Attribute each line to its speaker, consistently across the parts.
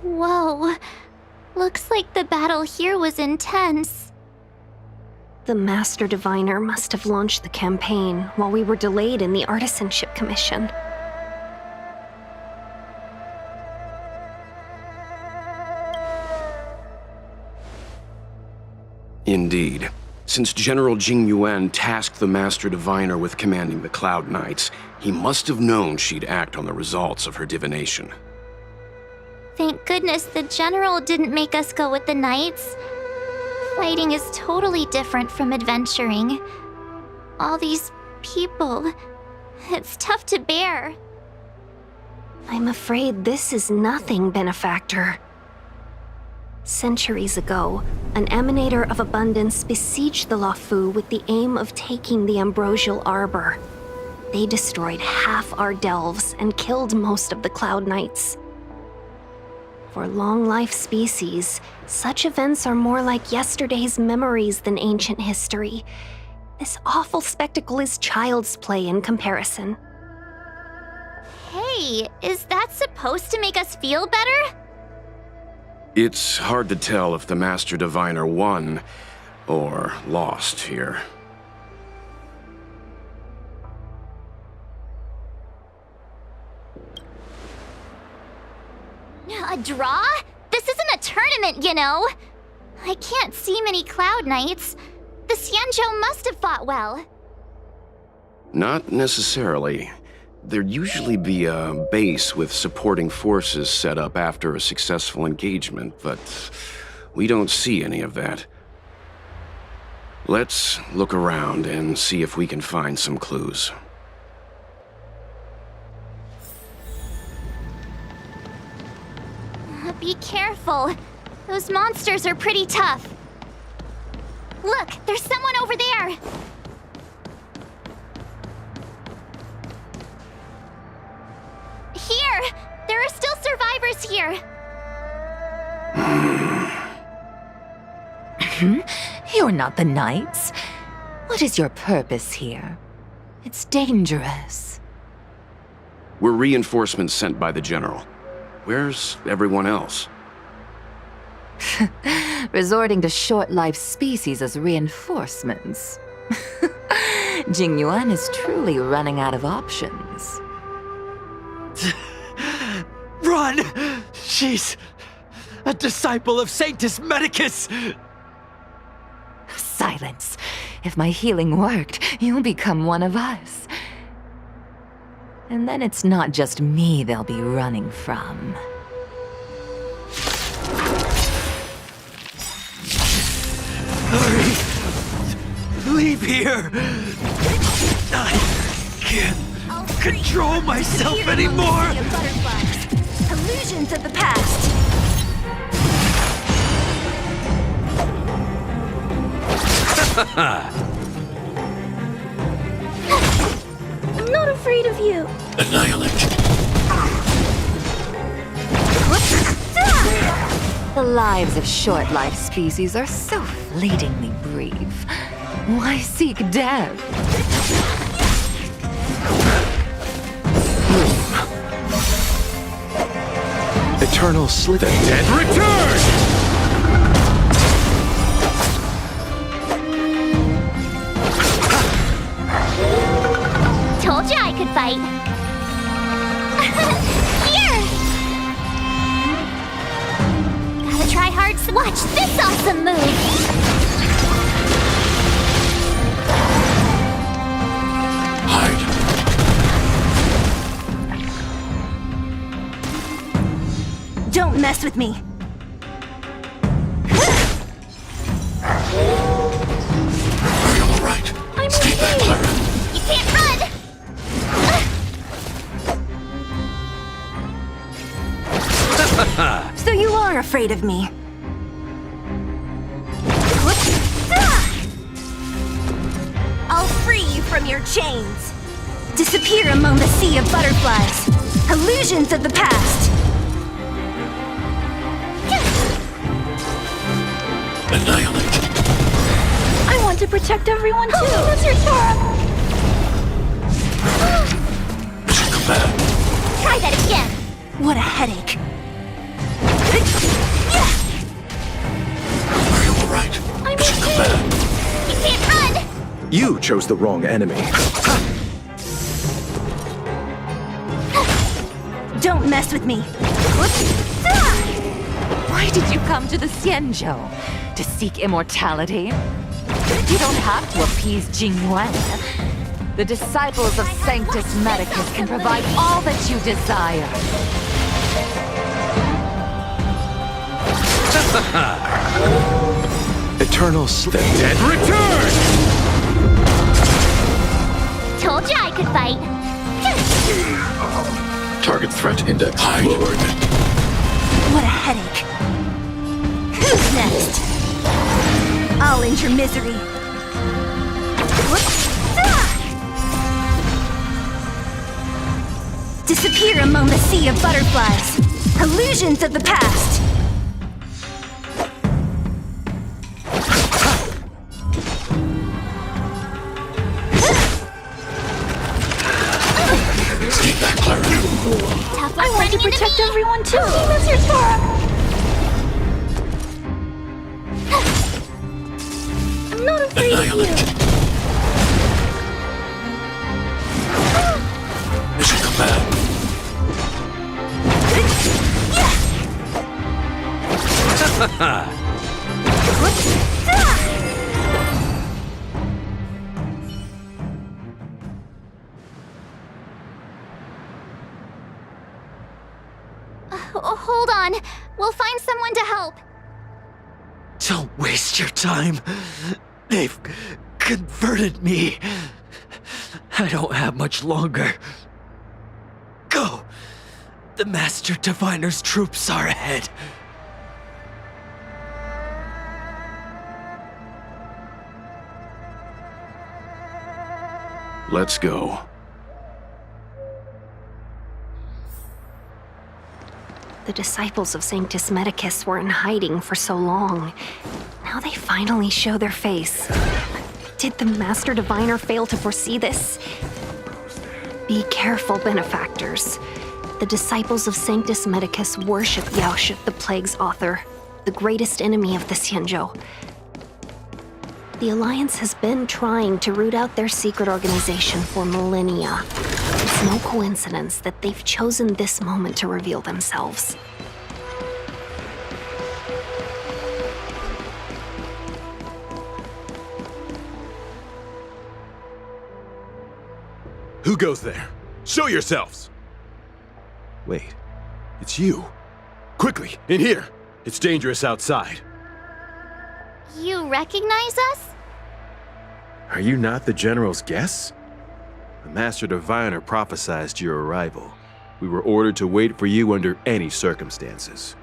Speaker 1: Whoa. Looks like the battle here was intense.
Speaker 2: The Master Diviner must have launched the campaign while we were delayed in the Artisanship Commission.
Speaker 3: Indeed. Since General Jing Yuan tasked the Master Diviner with commanding the Cloud Knights, he must have known she'd act on the results of her divination.
Speaker 1: Thank goodness the General didn't make us go with the Knights. Fighting is totally different from adventuring. All these people, it's tough to bear.
Speaker 2: I'm afraid this is nothing, Benefactor. Centuries ago, an Emanator of Abundance besieged the Luofu with the aim of taking the Ambrosial Arbor. They destroyed half our delves and killed most of the Cloud Knights. For long-life species, such events are more like yesterday's memories than ancient history. This awful spectacle is child's play in comparison.
Speaker 1: Hey, is that supposed to make us feel better?
Speaker 3: It's hard to tell if the Master Diviner won or lost here.
Speaker 1: A draw? This isn't a tournament, you know. I can't see many Cloud Knights. The Xianzhou must have fought well.
Speaker 3: Not necessarily. There'd usually be a base with supporting forces set up after a successful engagement, but we don't see any of that. Let's look around and see if we can find some clues.
Speaker 1: Be careful. Those monsters are pretty tough. Look, there's someone over there. Here! There are still survivors here.
Speaker 4: You're not the Knights. What is your purpose here? It's dangerous.
Speaker 3: We're reinforcements sent by the General. Where's everyone else?
Speaker 4: Resorting to short-lived species as reinforcements. Jing Yuan is truly running out of options.
Speaker 5: Run! She's a disciple of Sanctus Medicus!
Speaker 4: Silence. If my healing worked, you'll become one of us. And then it's not just me they'll be running from.
Speaker 5: Hurry! Leave here! I can't control myself anymore!
Speaker 2: Illusions of the past! I'm not afraid of you.
Speaker 3: Annihilate.
Speaker 4: The lives of short-lived species are so fleetingly brief. Why seek death?
Speaker 5: Eternal Slither.
Speaker 3: The dead return!
Speaker 1: Told you I could fight. Here! Gotta try hard. Watch this awesome move!
Speaker 3: Hide.
Speaker 2: Don't mess with me.
Speaker 3: Are you all right? Stay back, Clara.
Speaker 1: You can't run!
Speaker 2: So you are afraid of me. I'll free you from your chains. Disappear among the sea of butterflies. Illusions of the past.
Speaker 3: Annihilate.
Speaker 2: I want to protect everyone too. That's your turn.
Speaker 3: Come back.
Speaker 1: Try that again.
Speaker 2: What a headache.
Speaker 5: Are you alright? Mission command.
Speaker 1: You can't run!
Speaker 6: You chose the wrong enemy.
Speaker 2: Don't mess with me.
Speaker 4: Why did you come to the Xianzhou? To seek immortality? You don't have to appease Jingyuan. The disciples of Sanctus Medicus can provide all that you desire.
Speaker 5: Eternal slip.
Speaker 6: The dead return!
Speaker 1: Told you I could fight.
Speaker 5: Target threat index. High.
Speaker 2: What a headache. Who's next? I'll end your misery. Disappear among the sea of butterflies. Illusions of the past.
Speaker 5: Stay back, Clara.
Speaker 1: Tough luck running into me.
Speaker 2: everyone too. Message for I'm not afraid of you.
Speaker 5: Annihilate. Mission command.
Speaker 1: Hold on. We'll find someone to help.
Speaker 5: Don't waste your time. They've converted me. I don't have much longer. Go. The Master Diviner's troops are ahead.
Speaker 3: Let's go.
Speaker 2: The disciples of Sanctus Medicus were in hiding for so long. Now they finally show their face. Did the Master Diviner fail to foresee this? Be careful, benefactors. The disciples of Sanctus Medicus worship Yaoship, the Plague's author, the greatest enemy of the Xianzhou. The Alliance has been trying to root out their secret organization for millennia. It's no coincidence that they've chosen this moment to reveal themselves.
Speaker 6: Who goes there? Show yourselves! Wait, it's you. Quickly, in here! It's dangerous outside.
Speaker 1: You recognize us?
Speaker 6: Are you not the General's guests? The Master Diviner prophesied your arrival. We were ordered to wait for you under any circumstances.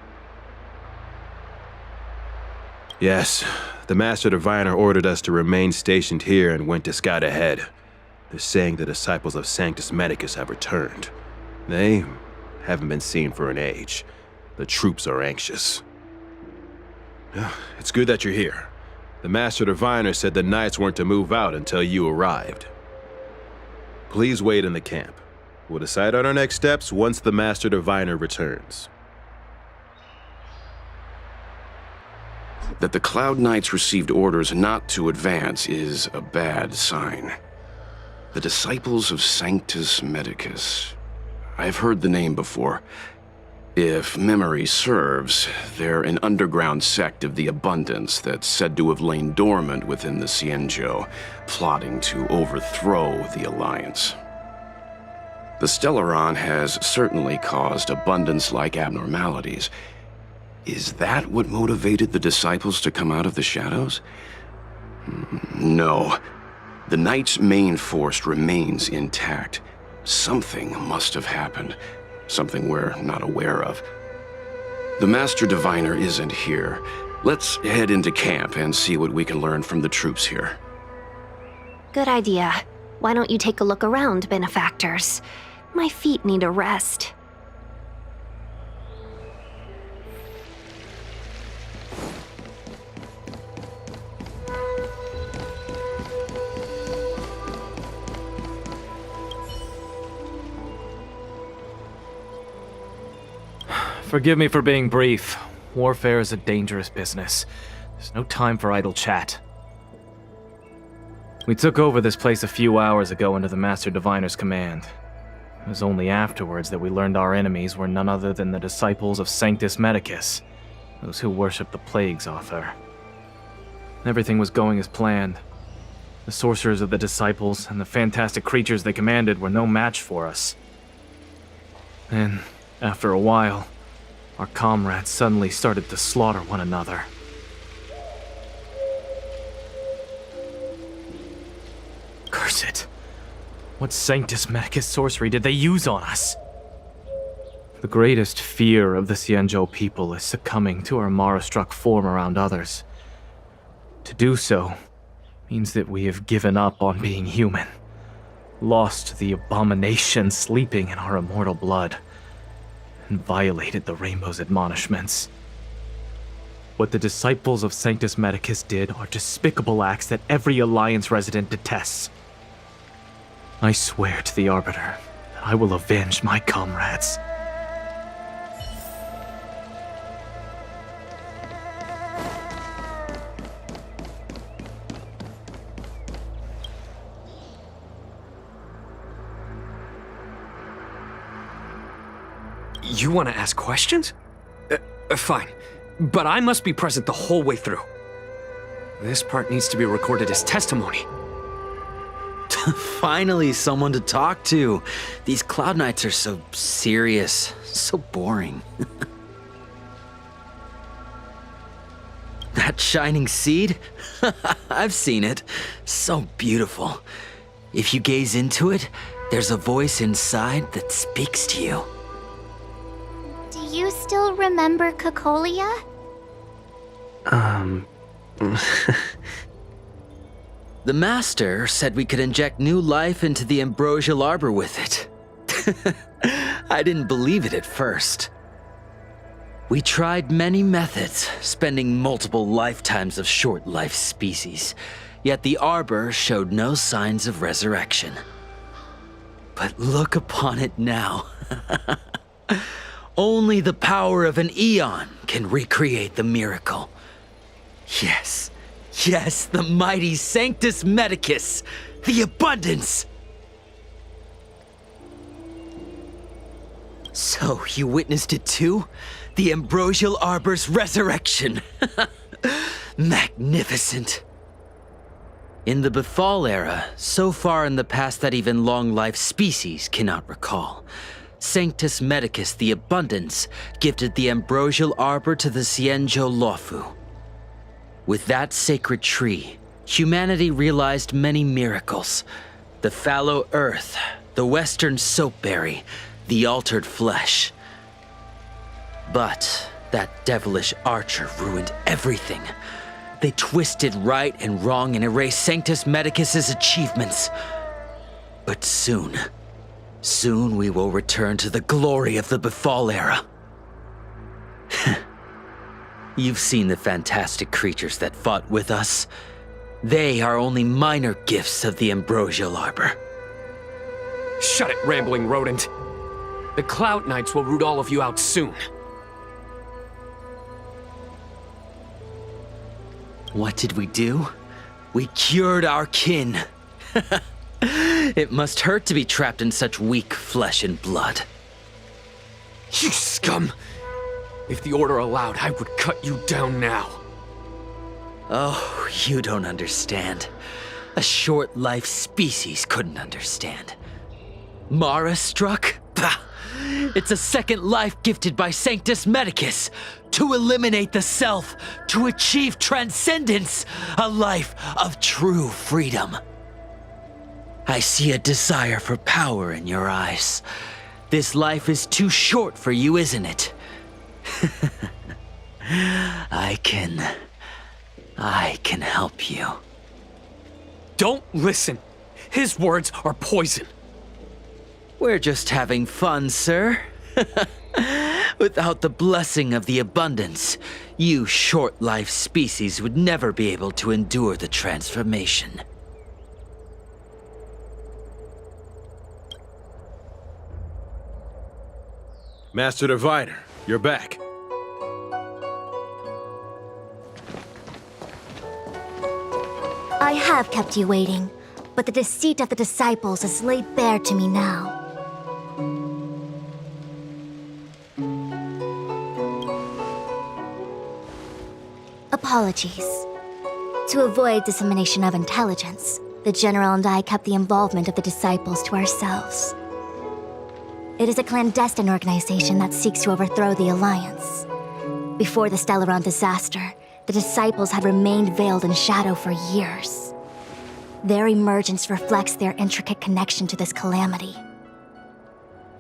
Speaker 6: Yes, the Master Diviner ordered us to remain stationed here and went to scout ahead. They're saying the disciples of Sanctus Medicus have returned. They haven't been seen for an age. The troops are anxious. It's good that you're here. The Master Diviner said the Knights weren't to move out until you arrived. Please wait in the camp. We'll decide on our next steps once the Master Diviner returns.
Speaker 3: That the Cloud Knights received orders not to advance is a bad sign. The Disciples of Sanctus Medicus. I've heard the name before. If memory serves, they're an underground sect of the Abundance that's said to have lain dormant within the Xianzhou, plotting to overthrow the Alliance. The Stellaron has certainly caused Abundance-like abnormalities. Is that what motivated the Disciples to come out of the shadows? No. The Knight's main force remains intact. Something must have happened. Something we're not aware of. The Master Diviner isn't here. Let's head into camp and see what we can learn from the troops here.
Speaker 2: Good idea. Why don't you take a look around, benefactors? My feet need a rest.
Speaker 7: Forgive me for being brief. Warfare is a dangerous business. There's no time for idle chat. We took over this place a few hours ago under the Master Diviner's command. It was only afterwards that we learned our enemies were none other than the disciples of Sanctus Medicus, those who worship the Plague's author. Everything was going as planned. The sorcerers of the disciples and the fantastic creatures they commanded were no match for us. Then, after a while, our comrades suddenly started to slaughter one another. Curse it. What Sanctus Medicus sorcery did they use on us? The greatest fear of the Xianzhou people is succumbing to our Mara-struck form around others. To do so means that we have given up on being human, lost the abomination sleeping in our immortal blood, and violated the Rainbow's admonishments. What the disciples of Sanctus Medicus did are despicable acts that every Alliance resident detests. I swear to the Arbiter that I will avenge my comrades.
Speaker 8: You want to ask questions? Fine. But I must be present the whole way through. This part needs to be recorded as testimony.
Speaker 5: Finally, someone to talk to. These Cloud Knights are so serious, so boring. That shining seed? I've seen it. So beautiful. If you gaze into it, there's a voice inside that speaks to you.
Speaker 1: Do you still remember Cocolia?
Speaker 5: The Master said we could inject new life into the ambrosial arbor with it. I didn't believe it at first. We tried many methods, spending multiple lifetimes of short-life species, yet the arbor showed no signs of resurrection. But look upon it now. Only the power of an eon can recreate the miracle. Yes, yes, the mighty Sanctus Medicus, the abundance! So, you witnessed it too? The ambrosial arbor's resurrection. Magnificent. In the Befall era, so far in the past that even long-life species cannot recall, Sanctus Medicus the Abundance gifted the ambrosial arbor to the Xianzhou Luofu. With that sacred tree, humanity realized many miracles. The fallow earth, the western soapberry, the altered flesh. But that devilish archer ruined everything. They twisted right and wrong and erased Sanctus Medicus's achievements. But soon we will return to the glory of the Befall era. You've seen the fantastic creatures that fought with us. They are only minor gifts of the ambrosial arbor.
Speaker 8: Shut it, rambling rodent. The Cloud Knights will root all of you out soon.
Speaker 5: What did we do? We cured our kin. It must hurt to be trapped in such weak flesh and blood.
Speaker 8: You scum! If the Order allowed, I would cut you down now.
Speaker 5: Oh, you don't understand. A short-life species couldn't understand. Mara struck? Bah! It's a second life gifted by Sanctus Medicus to eliminate the self, to achieve transcendence, a life of true freedom. I see a desire for power in your eyes. This life is too short for you, isn't it? I can help you.
Speaker 8: Don't listen. His words are poison.
Speaker 5: We're just having fun, sir. Without the blessing of the abundance, you short-life species would never be able to endure the transformation.
Speaker 6: Master Diviner, You're back.
Speaker 9: I have kept you waiting, but the deceit of the disciples is laid bare to me now. Apologies. To avoid dissemination of intelligence, the General and I kept the involvement of the disciples to ourselves. It is a clandestine organization that seeks to overthrow the Alliance. Before the Stellaron disaster, the disciples had remained veiled in shadow for years. Their emergence reflects their intricate connection to this calamity.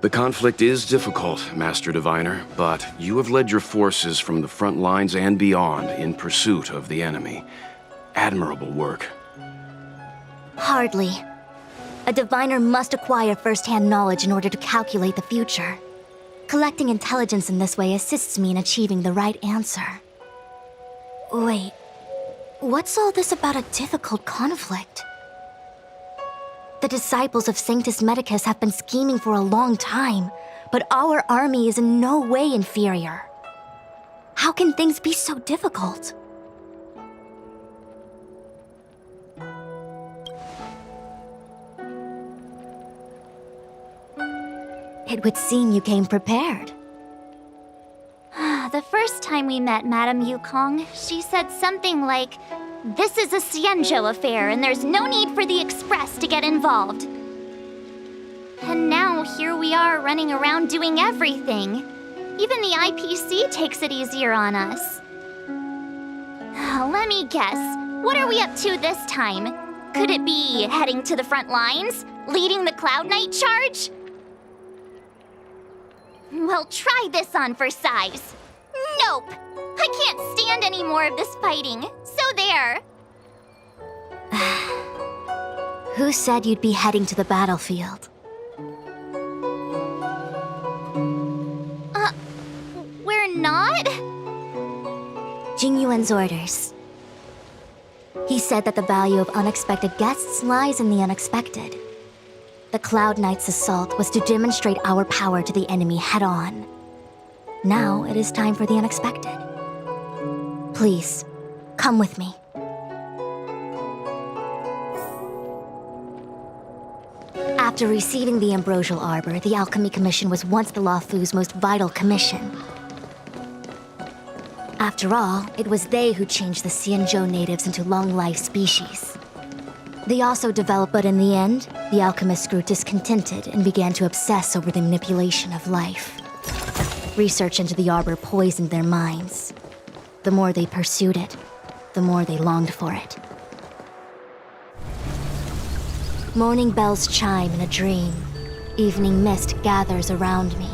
Speaker 3: The conflict is difficult, Master Diviner, but you have led your forces from the front lines and beyond in pursuit of the enemy. Admirable work.
Speaker 9: Hardly. A diviner must acquire first-hand knowledge in order to calculate the future. Collecting intelligence in this way assists me in achieving the right answer. Wait, what's all this about a difficult conflict? The disciples of Sanctus Medicus have been scheming for a long time, but our army is in no way inferior. How can things be so difficult? It would seem you came prepared.
Speaker 1: The first time we met Madame Yukong, she said something like, "This is a Xianzhou affair, and there's no need for the Express to get involved." And now here we are running around doing everything. Even the IPC takes it easier on us. Let me guess, what are we up to this time? Could it be heading to the front lines? Leading the Cloud Knight charge? Well, try this on for size. Nope! I can't stand any more of this fighting, so there.
Speaker 9: Who said you'd be heading to the battlefield?
Speaker 1: We're not?
Speaker 9: Jing Yuan's orders. He said that the value of unexpected guests lies in the unexpected. The Cloud Knight's assault was to demonstrate our power to the enemy head-on. Now it is time for the unexpected. Please, come with me. After receiving the Ambrosial Arbor, the Alchemy Commission was once the Luofu's most vital commission. After all, it was they who changed the Xianzhou natives into long-life species. They also developed, but in the end, the alchemists grew discontented and began to obsess over the manipulation of life. Research into the arbor poisoned their minds. The more they pursued it, the more they longed for it. Morning bells chime in a dream. Evening mist gathers around me.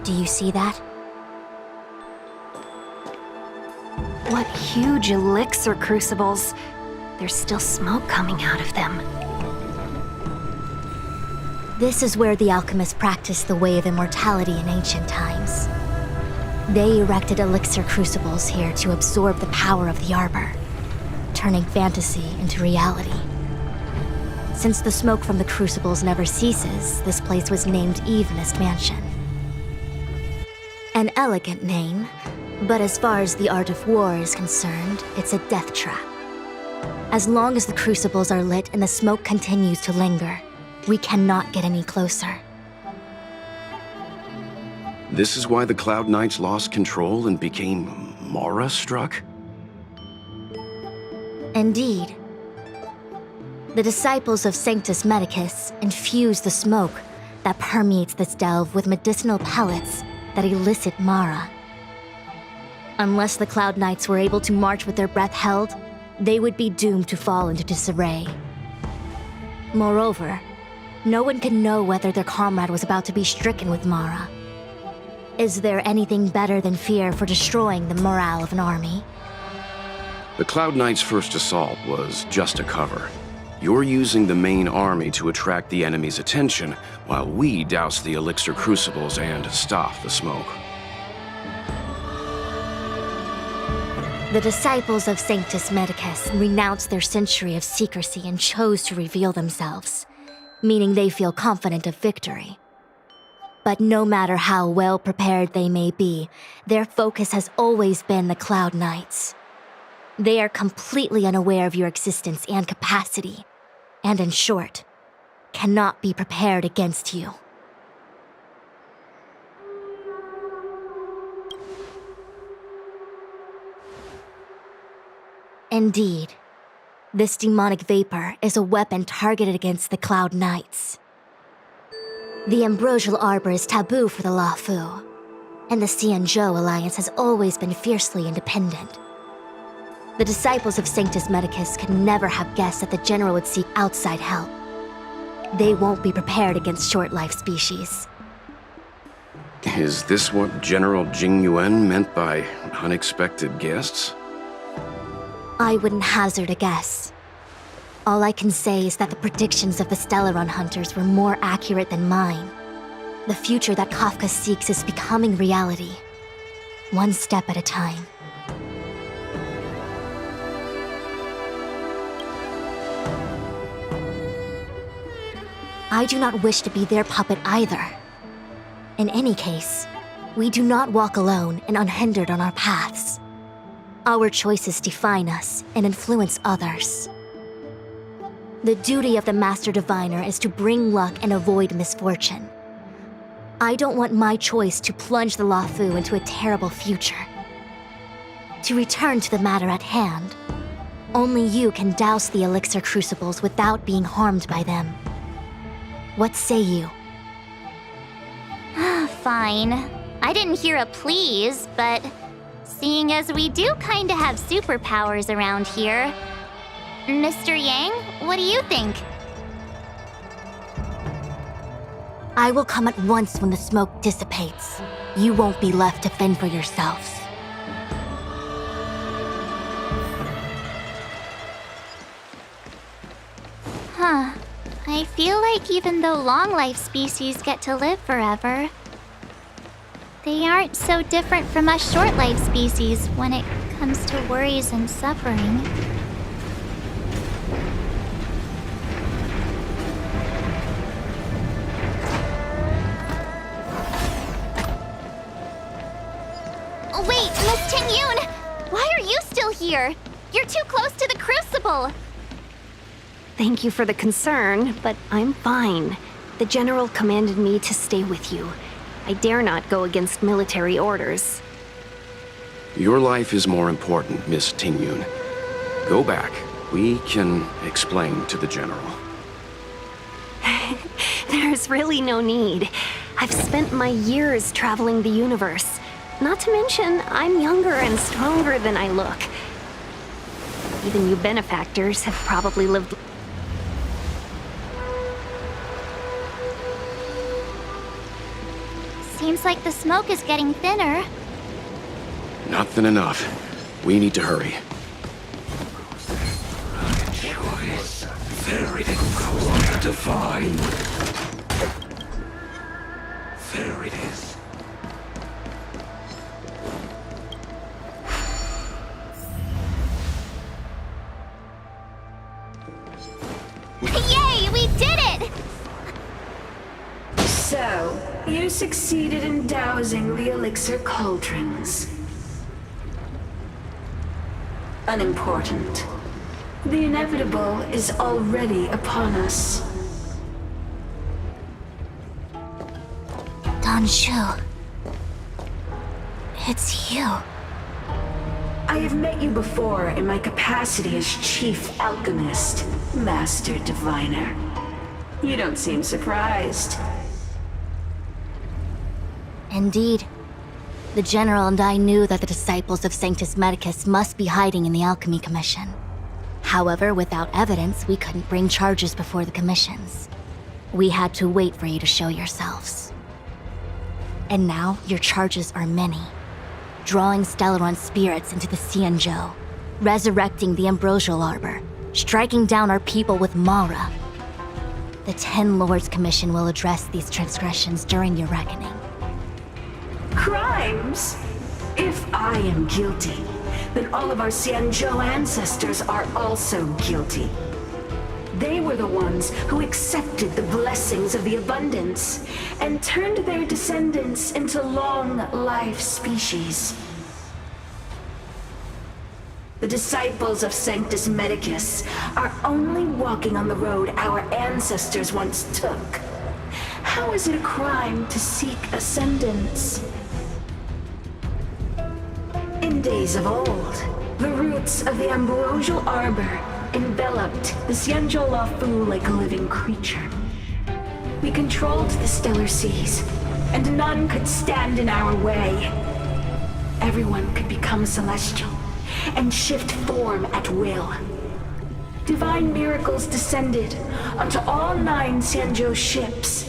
Speaker 9: Do you see that?
Speaker 2: What huge elixir crucibles. There's still smoke coming out of them.
Speaker 9: This is where the alchemists practiced the way of immortality in ancient times. They erected elixir crucibles here to absorb the power of the arbor, turning fantasy into reality. Since the smoke from the crucibles never ceases, this place was named Evenest Mansion. An elegant name, but as far as the art of war is concerned, it's a death trap. As long as the crucibles are lit and the smoke continues to linger, we cannot get any closer.
Speaker 3: This is why the Cloud Knights lost control and became Mara-struck?
Speaker 9: Indeed. The disciples of Sanctus Medicus infuse the smoke that permeates this delve with medicinal pellets that elicit Mara. Unless the Cloud Knights were able to march with their breath held, they would be doomed to fall into disarray. Moreover, no one can know whether their comrade was about to be stricken with Mara. Is there anything better than fear for destroying the morale of an army?
Speaker 3: The Cloud Knights' first assault was just a cover. You're using the main army to attract the enemy's attention, while we douse the elixir crucibles and stop the smoke.
Speaker 9: The disciples of Sanctus Medicus renounced their century of secrecy and chose to reveal themselves, meaning they feel confident of victory. But no matter how well prepared they may be, their focus has always been the Cloud Knights. They are completely unaware of your existence and capacity, and in short, cannot be prepared against you. Indeed, this demonic vapor is a weapon targeted against the Cloud Knights. The Ambrosial Arbor is taboo for the Luofu, and the Xianzhou Alliance has always been fiercely independent. The disciples of Sanctus Medicus could never have guessed that the General would seek outside help. They won't be prepared against short-life species.
Speaker 3: Is this what General Jingyuan meant by unexpected guests?
Speaker 9: I wouldn't hazard a guess. All I can say is that the predictions of the Stellaron hunters were more accurate than mine. The future that Kafka seeks is becoming reality, one step at a time. I do not wish to be their puppet either. In any case, we do not walk alone and unhindered on our paths. Our choices define us and influence others. The duty of the Master Diviner is to bring luck and avoid misfortune. I don't want my choice to plunge the Luofu into a terrible future. To return to the matter at hand, only you can douse the elixir crucibles without being harmed by them. What say you?
Speaker 1: Fine. I didn't hear a please, but seeing as we do kinda have superpowers around here, Mr. Yang, what do you think?
Speaker 9: I will come at once when the smoke dissipates. You won't be left to fend for yourselves.
Speaker 1: Huh. I feel like even though long-life species get to live forever, they aren't so different from us short-life species when it comes to worries and suffering. Wait, Miss Tingyun! Why are you still here? You're too close to the crucible!
Speaker 2: Thank you for the concern, but I'm fine. The General commanded me to stay with you. I dare not go against military orders.
Speaker 3: Your life is more important, Miss Tingyun. Go back. We can explain to the General.
Speaker 2: There's really no need. I've spent my years traveling the universe. Not to mention, I'm younger and stronger than I look. Even you benefactors have probably lived...
Speaker 1: Seems like the smoke is getting thinner.
Speaker 3: Not thin enough. We need to hurry.
Speaker 10: Very close, divine. There it is.
Speaker 1: Yay, we did it!
Speaker 11: So, you succeeded in dousing the elixir cauldrons. Unimportant. The inevitable is already upon us.
Speaker 9: Danshu. It's you.
Speaker 11: I have met you before in my capacity as Chief Alchemist, Master Diviner. You don't seem surprised.
Speaker 9: Indeed. The General and I knew that the disciples of Sanctus Medicus must be hiding in the Alchemy Commission. However, without evidence, we couldn't bring charges before the commissions. We had to wait for you to show yourselves. And now, your charges are many. Drawing Stellaron spirits into the Xianzhou, resurrecting the Ambrosial Arbor, striking down our people with Mara. The 10 Lords Commission will address these transgressions during your reckoning.
Speaker 11: Crimes? If I am guilty, then all of our Xianzhou ancestors are also guilty. They were the ones who accepted the blessings of the abundance and turned their descendants into long-life species. The disciples of Sanctus Medicus are only walking on the road our ancestors once took. How is it a crime to seek ascendance? In days of old, the roots of the ambrosial arbor enveloped the Xianzhou Luofu like a living creature. We controlled the stellar seas, and none could stand in our way. Everyone could become celestial and shift form at will. Divine miracles descended onto all 9 Xianzhou ships.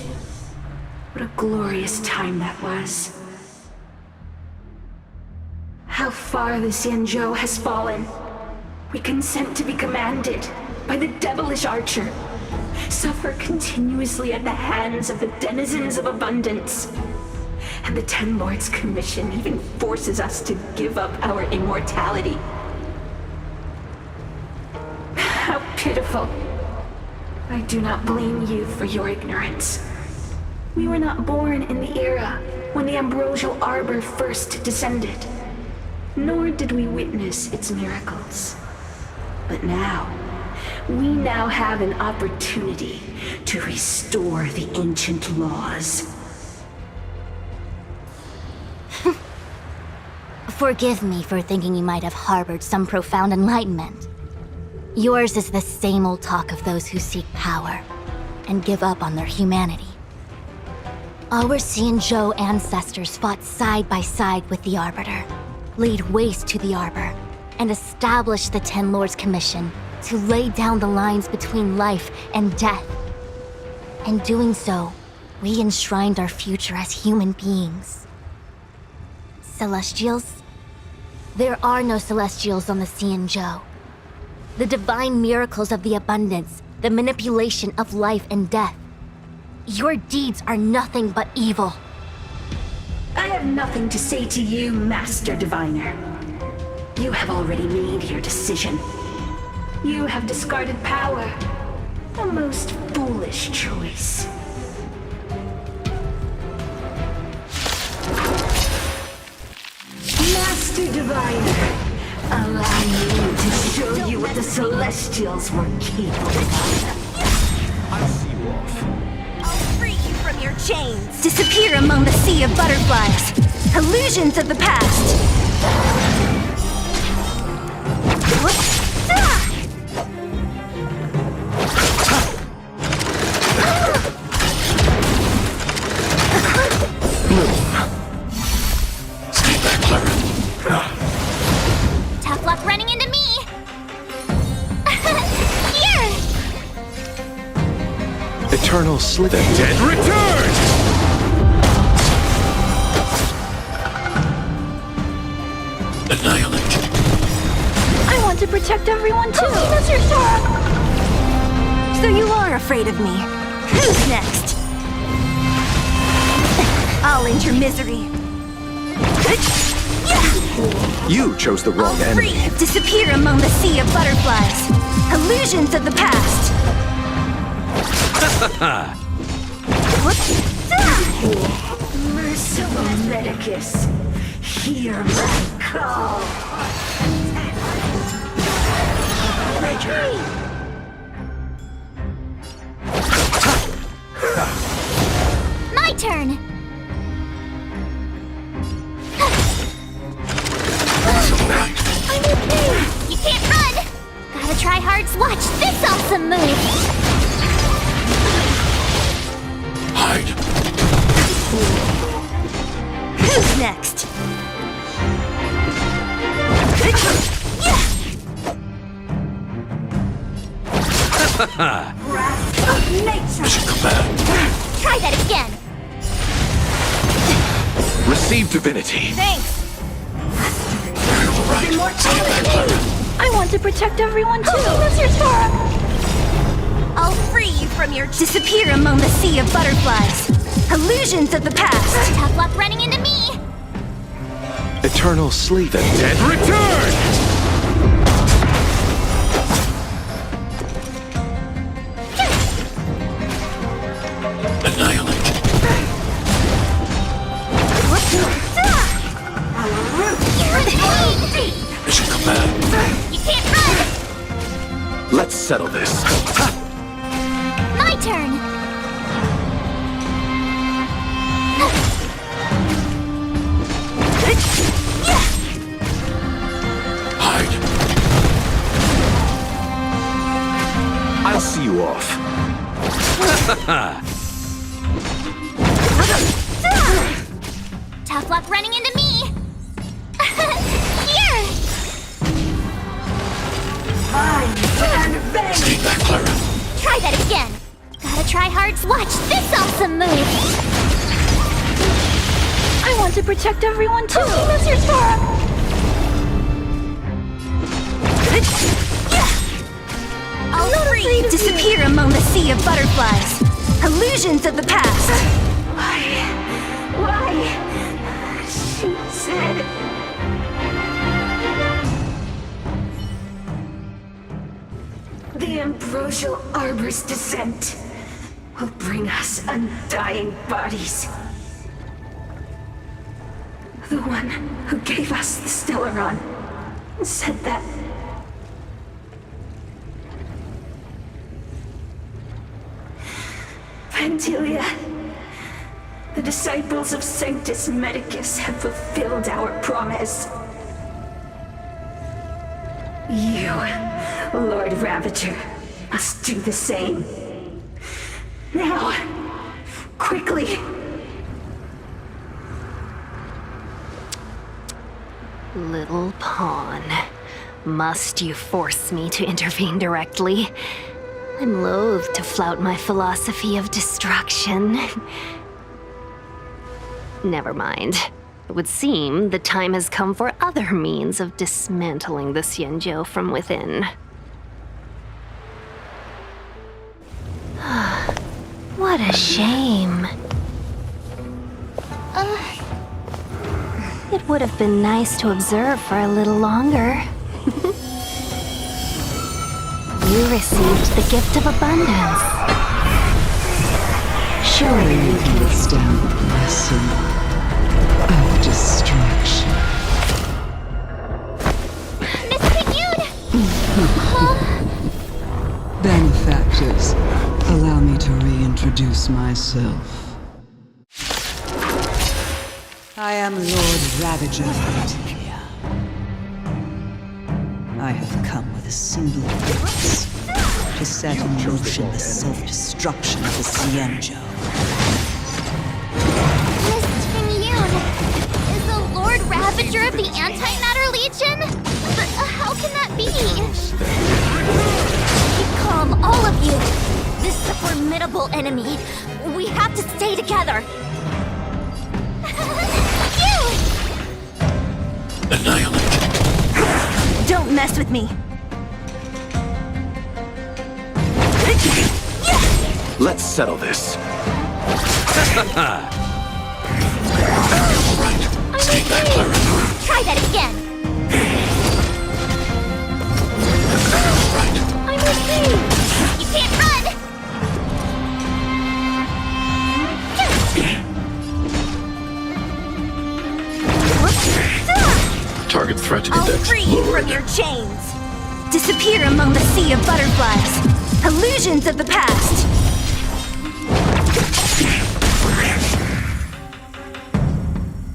Speaker 11: What a glorious time that was. How far the Xianzhou has fallen. We consent to be commanded by the devilish archer, suffer continuously at the hands of the denizens of abundance. And the Ten Lords Commission even forces us to give up our immortality. How pitiful. I do not blame you for your ignorance. We were not born in the era when the ambrosial arbor first descended, nor did we witness its miracles. But now, we now have an opportunity to restore the ancient laws.
Speaker 9: Forgive me for thinking you might have harbored some profound enlightenment. Yours is the same old talk of those who seek power and give up on their humanity. Our Xianzhou ancestors fought side by side with the Arbiter, laid waste to the Arbor, and established the Ten Lords Commission to lay down the lines between life and death. In doing so, we enshrined our future as human beings. Celestials? There are no Celestials on the Xianzhou. The divine miracles of the abundance, the manipulation of life and death. Your deeds are nothing but evil.
Speaker 11: I have nothing to say to you, Master Diviner. You have already made your decision. You have discarded power. A most foolish choice. Master Diviner, allow me to show you what the Celestials were capable of.
Speaker 6: I'll see you off.
Speaker 2: I'll free you from your chains. Disappear among the sea of butterflies. Illusions of the past.
Speaker 10: Stay back, Clara.
Speaker 1: Tough luck running into me! Here!
Speaker 6: Eternal Slither. The dead return!
Speaker 10: Annihilate.
Speaker 2: I want to protect everyone too. That's your sorrow. So you are afraid of me. Who's next? I'll end your misery.
Speaker 6: You chose the wrong enemy.
Speaker 2: Free, disappear among the sea of butterflies. Illusions of the past.
Speaker 11: Merciful Medicus, hear my call.
Speaker 1: My turn! I'm okay! You can't run! Gotta try hard to watch this awesome move!
Speaker 10: Hide.
Speaker 2: Who's next?
Speaker 11: Wrath of nature.
Speaker 10: Mission command.
Speaker 1: Try that again!
Speaker 6: Receive divinity.
Speaker 2: Thanks.
Speaker 10: You're right. Stay back, Clara.
Speaker 2: I want to protect everyone too. That's your sorrow. I'll free you from your disappear among the sea of butterflies. Illusions of the past.
Speaker 1: Tough luck running into me!
Speaker 6: Eternal sleep. The dead return! settle this.
Speaker 1: My turn!
Speaker 3: Hide.
Speaker 6: I'll see you off.
Speaker 1: Tough luck running into me! Here!
Speaker 3: Stay back, Clara.
Speaker 1: Try that again! Gotta try hard to watch this awesome move!
Speaker 10: I want to protect everyone too, Mr. Tora!
Speaker 2: I'll free disappear among the sea of butterflies. Illusions of the past.
Speaker 11: Why? She said... The ambrosial arbor's descent will bring us undying bodies. The one who gave us the Stellaron said that. Pantilia, the disciples of Sanctus Medicus have fulfilled our promise. You, Lord Ravager, must do the same. Now, quickly.
Speaker 2: Little pawn. Must you force me to intervene directly? I'm loath to flout my philosophy of destruction. Never mind. It would seem the time has come for other means of dismantling the Xianzhou from within. What a shame. It would have been nice to observe for a little longer. You received the gift of abundance. Surely you can
Speaker 12: withstand the blessing of destruction.
Speaker 1: Miss Pignude!
Speaker 12: Benefactors, allow me to reintroduce myself. I am Lord Ravager of Pantilia. I have come with a single purpose: to set in motion the self-destruction of the Xianzhou.
Speaker 1: Miss Pignude! Is the Lord Ravager of the Antimatter Legion? But how can that be? Keep calm, all of you! This is a formidable enemy. We have to stay together.
Speaker 3: Annihilate.
Speaker 2: Don't mess with me.
Speaker 6: Let's settle this.
Speaker 3: All right. Stay back, Clara.
Speaker 1: Try that again.
Speaker 3: All right.
Speaker 1: I'm okay. You can't run.
Speaker 3: Target threat
Speaker 2: I'll
Speaker 3: index
Speaker 2: free you
Speaker 3: lowered.
Speaker 2: from your chains. Disappear among the sea of butterflies. Illusions of the past.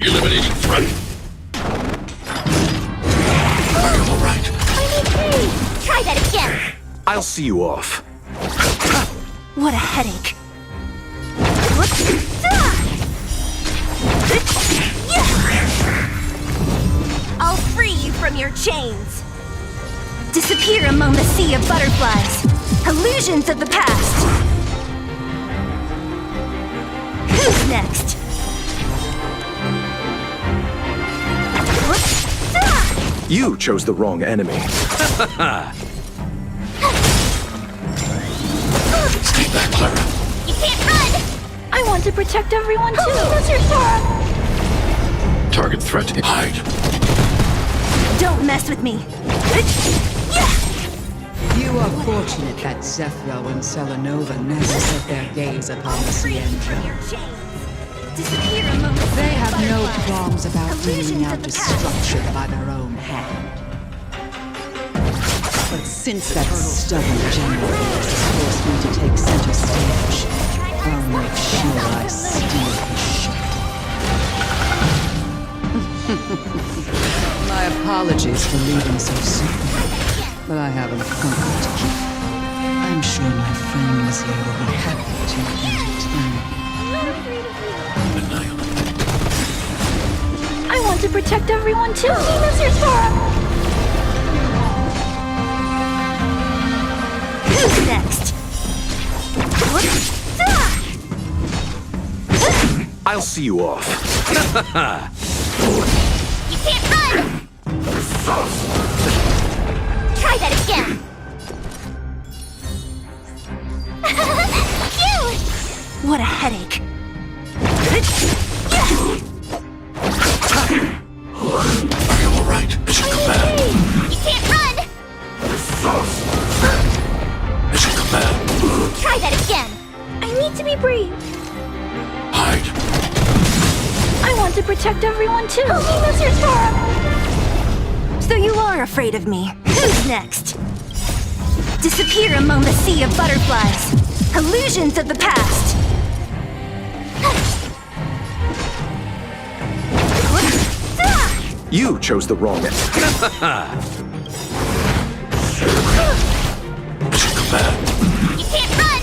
Speaker 3: Eliminating threat. All right.
Speaker 1: I'm okay. Try that again.
Speaker 6: I'll see you off.
Speaker 2: What a headache. I'll free you from your chains. Disappear among the sea of butterflies. Illusions of the past. Who's next?
Speaker 6: You chose the wrong enemy.
Speaker 3: Stay back, Clara.
Speaker 1: You can't run.
Speaker 10: I want to protect everyone too, Mr. Tora!
Speaker 3: Target threat. Hide.
Speaker 2: Don't mess with me.
Speaker 12: You are fortunate that Zephyro and Selenova never set their gaze upon the Xianzhou.
Speaker 2: Disappear among the
Speaker 12: They have no
Speaker 2: butterflies.
Speaker 12: qualms about
Speaker 2: Illusions
Speaker 12: dealing
Speaker 2: of
Speaker 12: out
Speaker 2: the past.
Speaker 12: destruction by their own hand. But Since that stubborn general has forced me to take center stage, I'll make sure I steal the show. My apologies for leaving so soon, but I have an appointment to keep. I'm sure my friends here will be happy to entertain.
Speaker 10: I want to protect everyone too. Mr. Storm.
Speaker 9: Who's next?
Speaker 3: I'll see you off.
Speaker 1: You can't run! Try that again! Cute!
Speaker 2: What a headache.
Speaker 3: Are you alright? Mission command.
Speaker 1: You can't run!
Speaker 3: Mission command.
Speaker 1: Try that again!
Speaker 10: I need to be brave.
Speaker 3: Hide.
Speaker 10: I want to protect everyone too. Mr. Storm.
Speaker 2: So you are afraid of me.
Speaker 9: Who's next? Disappear among the sea of butterflies. Illusions of the past.
Speaker 3: You chose the wrong end. Mission command.
Speaker 1: You can't run!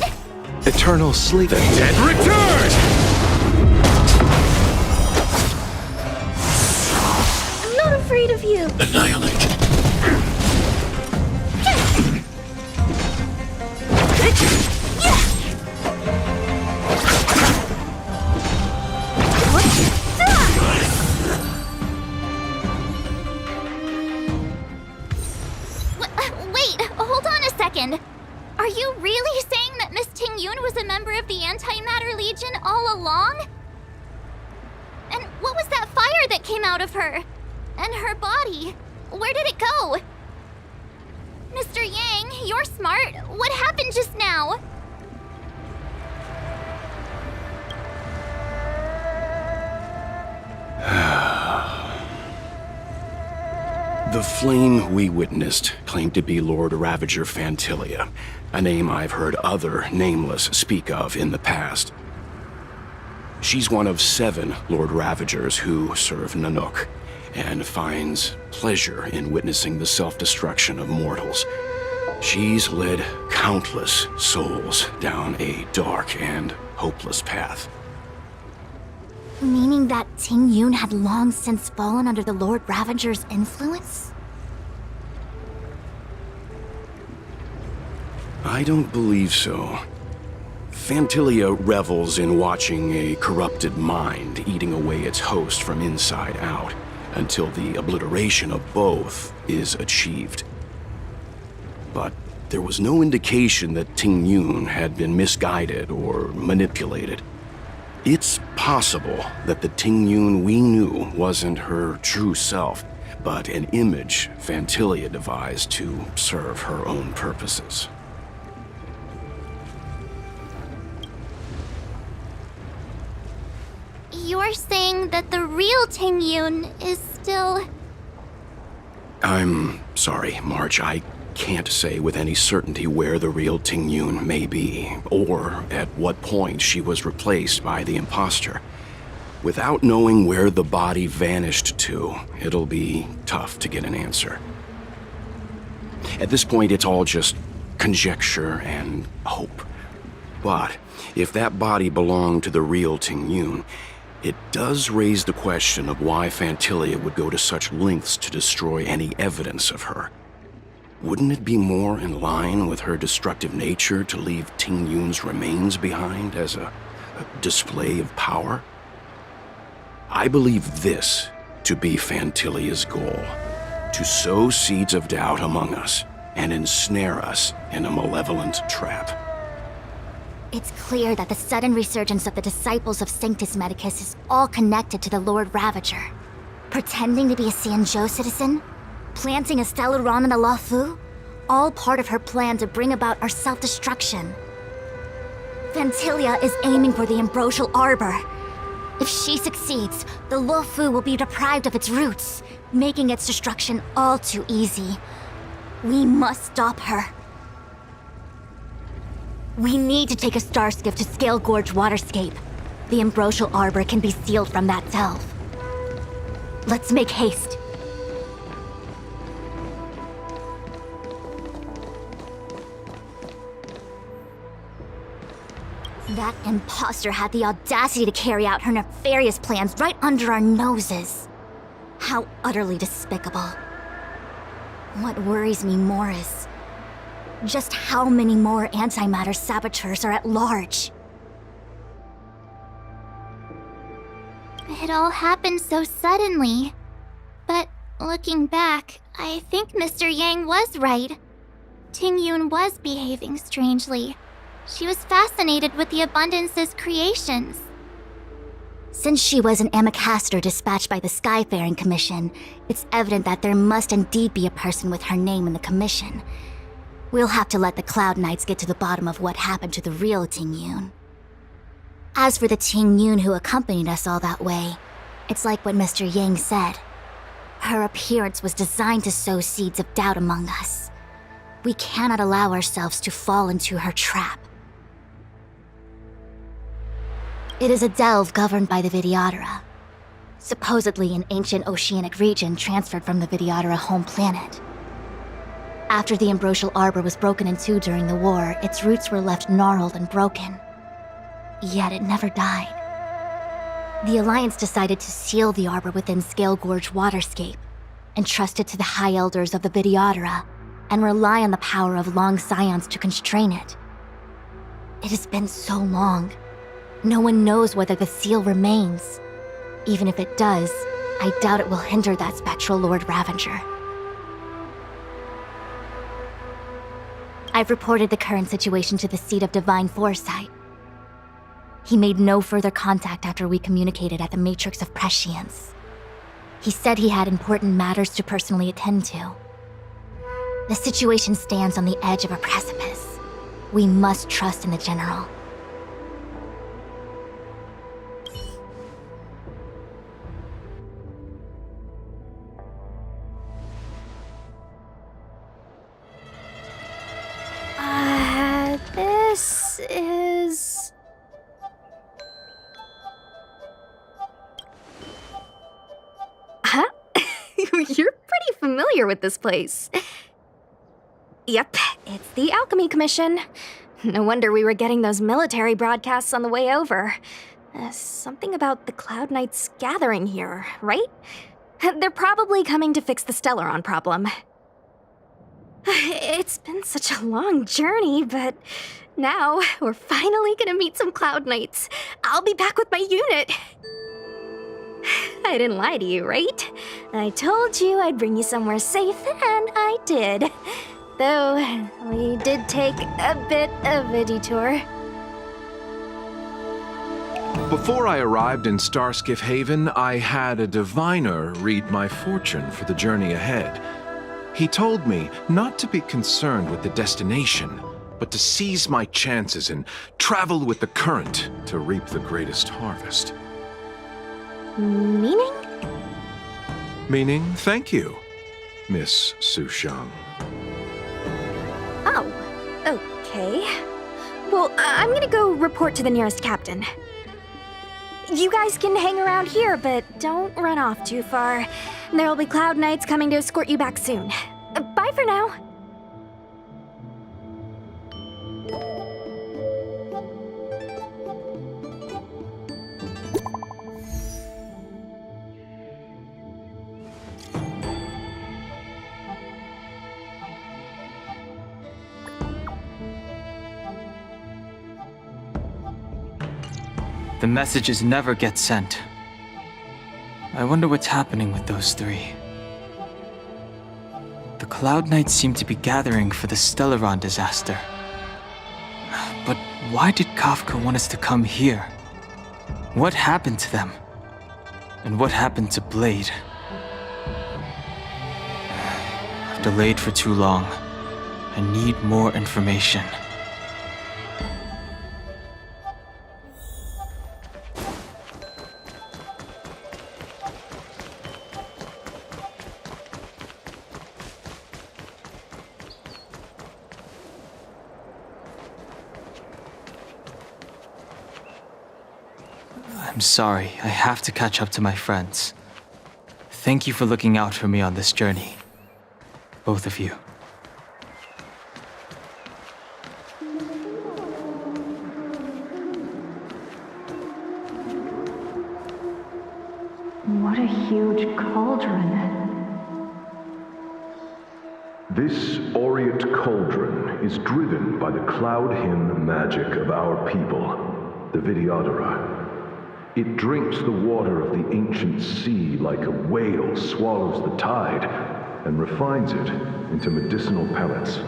Speaker 3: Eternal sleep. The dead return!
Speaker 10: I'm not afraid of you.
Speaker 3: Annihilate.
Speaker 1: Wait, hold on a second. Are you really saying that Miss Ting Yun was a member of the Antimatter Legion all along? And what was that fire that came out of her? And her body? Where did it go? Mr. Yang, you're smart. What happened just now?
Speaker 3: The flame we witnessed claimed to be Lord Ravager Fantilia, a name I've heard other Nameless speak of in the past. She's one of 7 Lord Ravagers who serve Nanook, and finds pleasure in witnessing the self-destruction of mortals. She's led countless souls down a dark and hopeless path.
Speaker 9: Meaning that Ting Yun had long since fallen under the Lord Ravager's influence?
Speaker 3: I don't believe so. Fantilia revels in watching a corrupted mind eating away its host from inside out, until the obliteration of both is achieved. But there was no indication that Ting Yun had been misguided or manipulated. It's possible that the Ting Yun we knew wasn't her true self, but an image Fantilia devised to serve her own purposes.
Speaker 1: You're saying that the real Ting Yun is still...
Speaker 3: I'm sorry, March. I can't say with any certainty where the real Ting Yun may be, or at what point she was replaced by the imposter. Without knowing where the body vanished to, it'll be tough to get an answer. At this point, it's all just conjecture and hope. But if that body belonged to the real Ting Yun, it does raise the question of why Fantilia would go to such lengths to destroy any evidence of her. Wouldn't it be more in line with her destructive nature to leave Ting Yun's remains behind as a display of power? I believe this to be Fantilia's goal: to sow seeds of doubt among us and ensnare us in a malevolent trap.
Speaker 9: It's clear that the sudden resurgence of the disciples of Sanctus Medicus is all connected to the Lord Ravager. Pretending to be a Xianzhou citizen? Planting a Stellaron in the Luofu? All part of her plan to bring about our self-destruction. Fantilia is aiming for the Ambrosial Arbor. If she succeeds, the Luofu will be deprived of its roots, making its destruction all too easy. We must stop her. We need to take a star skiff to Scale Gorge Waterscape. The Ambrosial Arbor can be sealed from that delve. Let's make haste. That imposter had the audacity to carry out her nefarious plans right under our noses. How utterly despicable. What worries me more is just how many more antimatter saboteurs are at large.
Speaker 1: It all happened so suddenly. But looking back, I think Mr. Yang was right. Ting Yun was behaving strangely. She was fascinated with the Abundance's creations.
Speaker 9: Since she was an Amicastor dispatched by the Skyfaring Commission, it's evident that there must indeed be a person with her name in the commission. We'll have to let the Cloud Knights get to the bottom of what happened to the real Ting Yun. As for the Ting Yun who accompanied us all that way, it's like what Mr. Yang said. Her appearance was designed to sow seeds of doubt among us. We cannot allow ourselves to fall into her trap. It is a delve governed by the Vidyadhara, supposedly an ancient oceanic region transferred from the Vidyadhara home planet. After the Ambrosial Arbor was broken in two during the war, its roots were left gnarled and broken. Yet it never died. The Alliance decided to seal the arbor within Scale Gorge Waterscape, entrust it to the High Elders of the Vidyadhara, and rely on the power of long scions to constrain it. It has been so long. No one knows whether the seal remains. Even if it does, I doubt it will hinder that spectral Lord Ravager. I've reported the current situation to the Seat of Divine Foresight. He made no further contact after we communicated at the Matrix of Prescience. He said he had important matters to personally attend to. The situation stands on the edge of a precipice. We must trust in the General.
Speaker 2: This is... Huh? You're pretty familiar with this place. Yep, it's the Alchemy Commission. No wonder we were getting those military broadcasts on the way over. Something about the Cloud Knights gathering here, right? They're probably coming to fix the Stellaron problem. It's been such a long journey, but now we're finally gonna meet some Cloud Knights. I'll be back with my unit. I didn't lie to you, right? I told you I'd bring you somewhere safe, and I did. Though, we did take a bit of a detour.
Speaker 13: Before I arrived in Starskiff Haven, I had a diviner read my fortune for the journey ahead. He told me not to be concerned with the destination, but to seize my chances and travel with the current to reap the greatest harvest.
Speaker 2: Meaning?
Speaker 13: Meaning, thank you, Miss Sushang.
Speaker 2: Oh, okay. Well, I'm gonna go report to the nearest captain. You guys can hang around here, but don't run off too far. There'll be Cloud Knights coming to escort you back soon. Bye for now.
Speaker 14: The messages never get sent. I wonder what's happening with those three. The Cloud Knights seem to be gathering for the Stellaron disaster. But why did Kafka want us to come here? What happened to them? And what happened to Blade? I've delayed for too long. I need more information. I'm sorry. I have to catch up to my friends. Thank you for looking out for me on this journey. Both of you.
Speaker 11: What a huge cauldron.
Speaker 15: This aureate cauldron is driven by the cloud hymn magic of our people, the Vidyadhara. It drinks the water of the ancient sea like a whale swallows the tide, and refines it into medicinal pellets.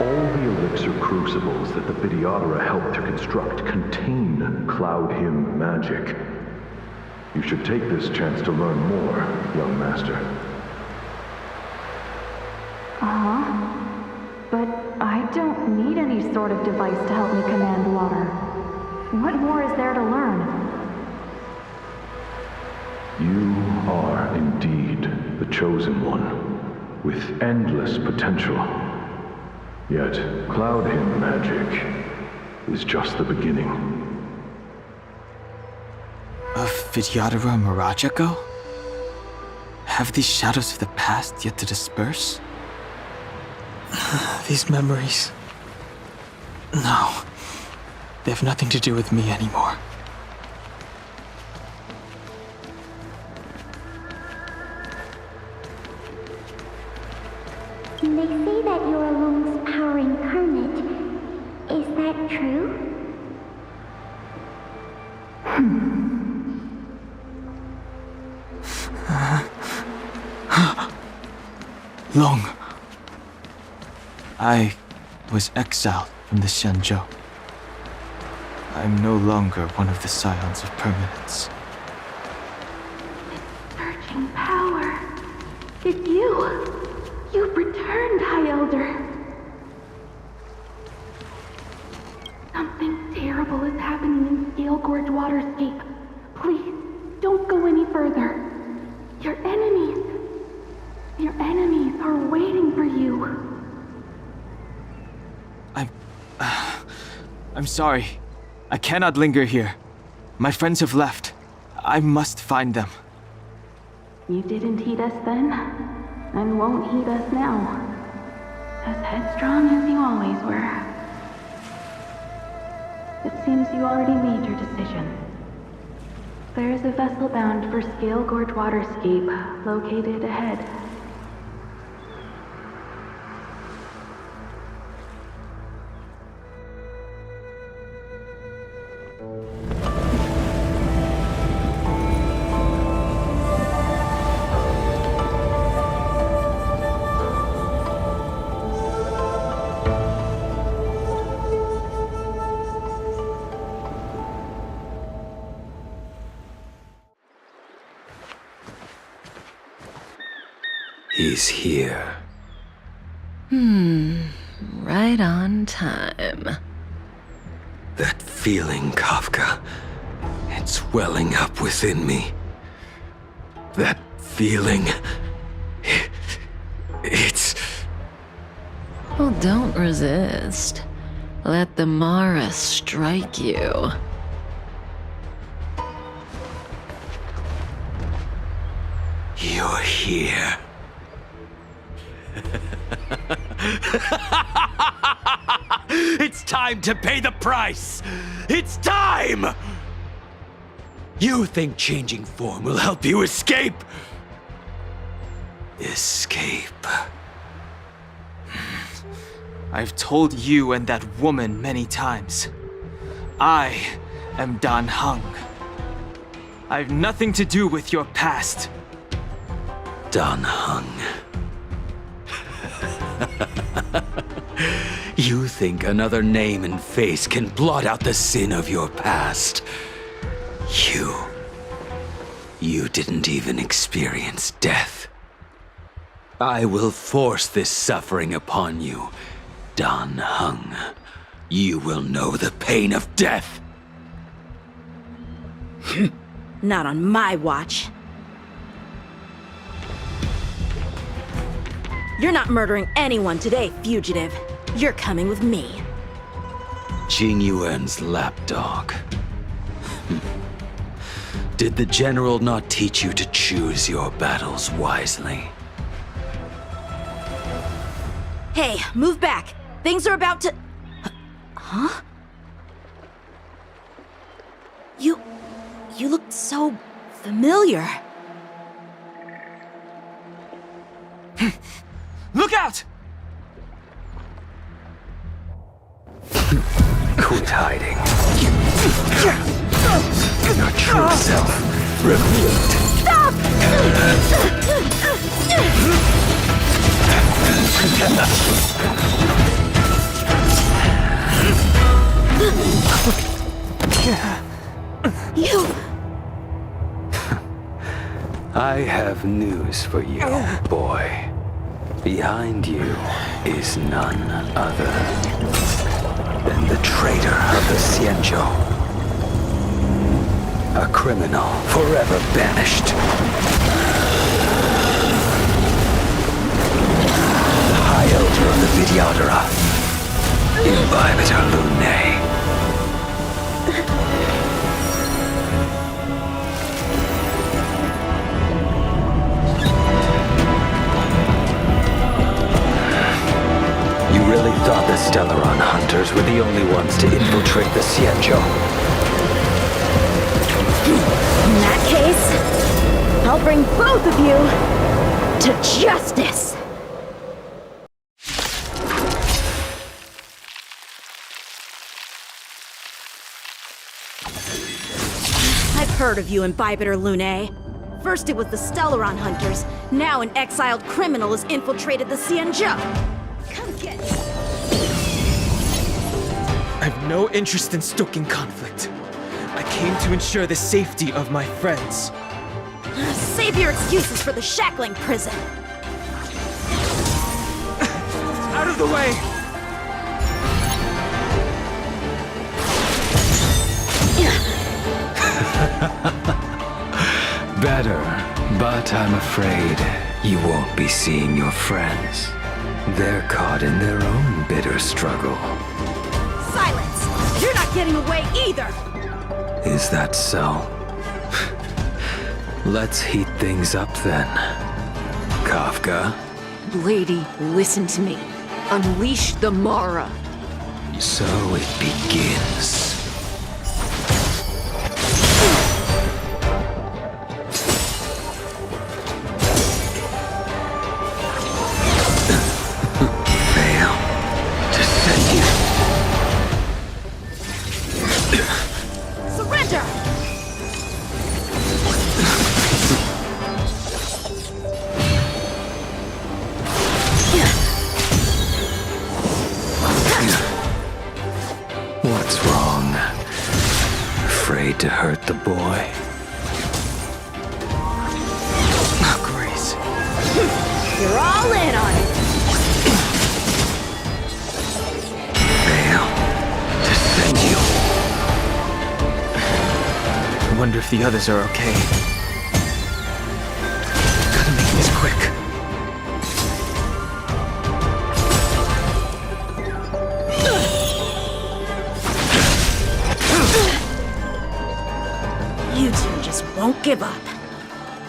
Speaker 15: All the elixir crucibles that the Vidyadhara helped to construct contain cloud hymn magic. You should take this chance to learn more, young master.
Speaker 11: But I don't need any sort of device to help me command water. What more is there to learn?
Speaker 15: You are indeed the chosen one, with endless potential. Yet, cloud hymn magic is just the beginning.
Speaker 14: Of Vidyadhara Mirajago? Have these shadows of the past yet to disperse? These memories... No. They have nothing to do with me anymore.
Speaker 16: They say that you are Lung's power incarnate. Is that true?
Speaker 14: Long. I was exiled from the Xianzhou. I'm no longer one of the Scions of Permanence.
Speaker 11: Surging power. It's you. You've returned, High Elder. Something terrible is happening in Scale Gorge Waterscape. Please, don't go any further. Your enemies are waiting for you.
Speaker 14: I'm sorry. I cannot linger here. My friends have left. I must find them.
Speaker 11: You didn't heed us then, and won't heed us now. As headstrong as you always were. It seems you already made your decision. There is a vessel bound for Scale Gorge Waterscape, located ahead.
Speaker 17: He's here.
Speaker 18: Right on time.
Speaker 17: That feeling, Kafka. It's welling up within me. That feeling... It's...
Speaker 18: Well, don't resist. Let the Mara strike you.
Speaker 17: You're here. It's time to pay the price! It's time! You think changing form will help you escape? Escape.
Speaker 14: I've told you and that woman many times. I am Dan Heng. I've nothing to do with your past.
Speaker 17: Dan Heng. You think another name and face can blot out the sin of your past? You didn't even experience death. I will force this suffering upon you, Dan Heng. You will know the pain of death.
Speaker 19: Not on my watch. You're not murdering anyone today, fugitive. You're coming with me.
Speaker 17: Jing Yuan's lapdog. Did the general not teach you to choose your battles wisely?
Speaker 19: Hey, move back. Things are about to... Huh? You look so familiar.
Speaker 14: Look out!
Speaker 17: Quit hiding. Your true self revealed.
Speaker 19: Stop! You...
Speaker 17: I have news for you, boy. Behind you is none other than the traitor of the Xianzhou. A criminal forever banished. The High Elder of the Vidyadhara, Imbibitor Lunae. You really thought the Stellaron hunters were the only ones to infiltrate the Xianzhou?
Speaker 19: In that case, I'll bring both of you to justice! I've heard of you, Imbibitor Lunae. First it was the Stellaron hunters, now an exiled criminal has infiltrated the Xianzhou. Come get me.
Speaker 14: I've no interest in stoking conflict. I came to ensure the safety of my friends.
Speaker 19: Save your excuses for the shackling prison.
Speaker 14: Out of the way!
Speaker 17: Better, but I'm afraid you won't be seeing your friends. They're caught in their own bitter struggle.
Speaker 19: Silence! You're not getting away either!
Speaker 17: Is that so? Let's heat things up then. Kafka?
Speaker 4: Lady, listen to me. Unleash the Mara.
Speaker 17: So it begins.
Speaker 19: Surrender!
Speaker 17: What's wrong? Afraid to hurt the boy?
Speaker 14: Oh, Grace.
Speaker 19: You're all in on it!
Speaker 17: Fail to send you.
Speaker 14: I wonder if the others are okay. Gotta make this quick.
Speaker 19: You two just won't give up.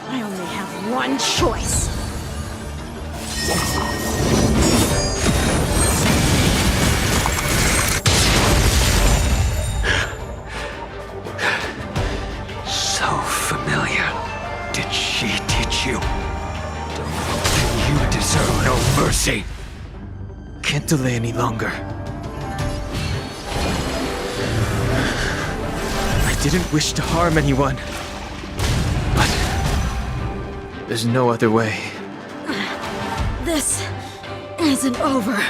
Speaker 19: I only have one choice.
Speaker 17: So familiar. Did she teach you? You deserve no mercy.
Speaker 14: Can't delay any longer. I didn't wish to harm anyone. But there's no other way.
Speaker 19: This isn't over.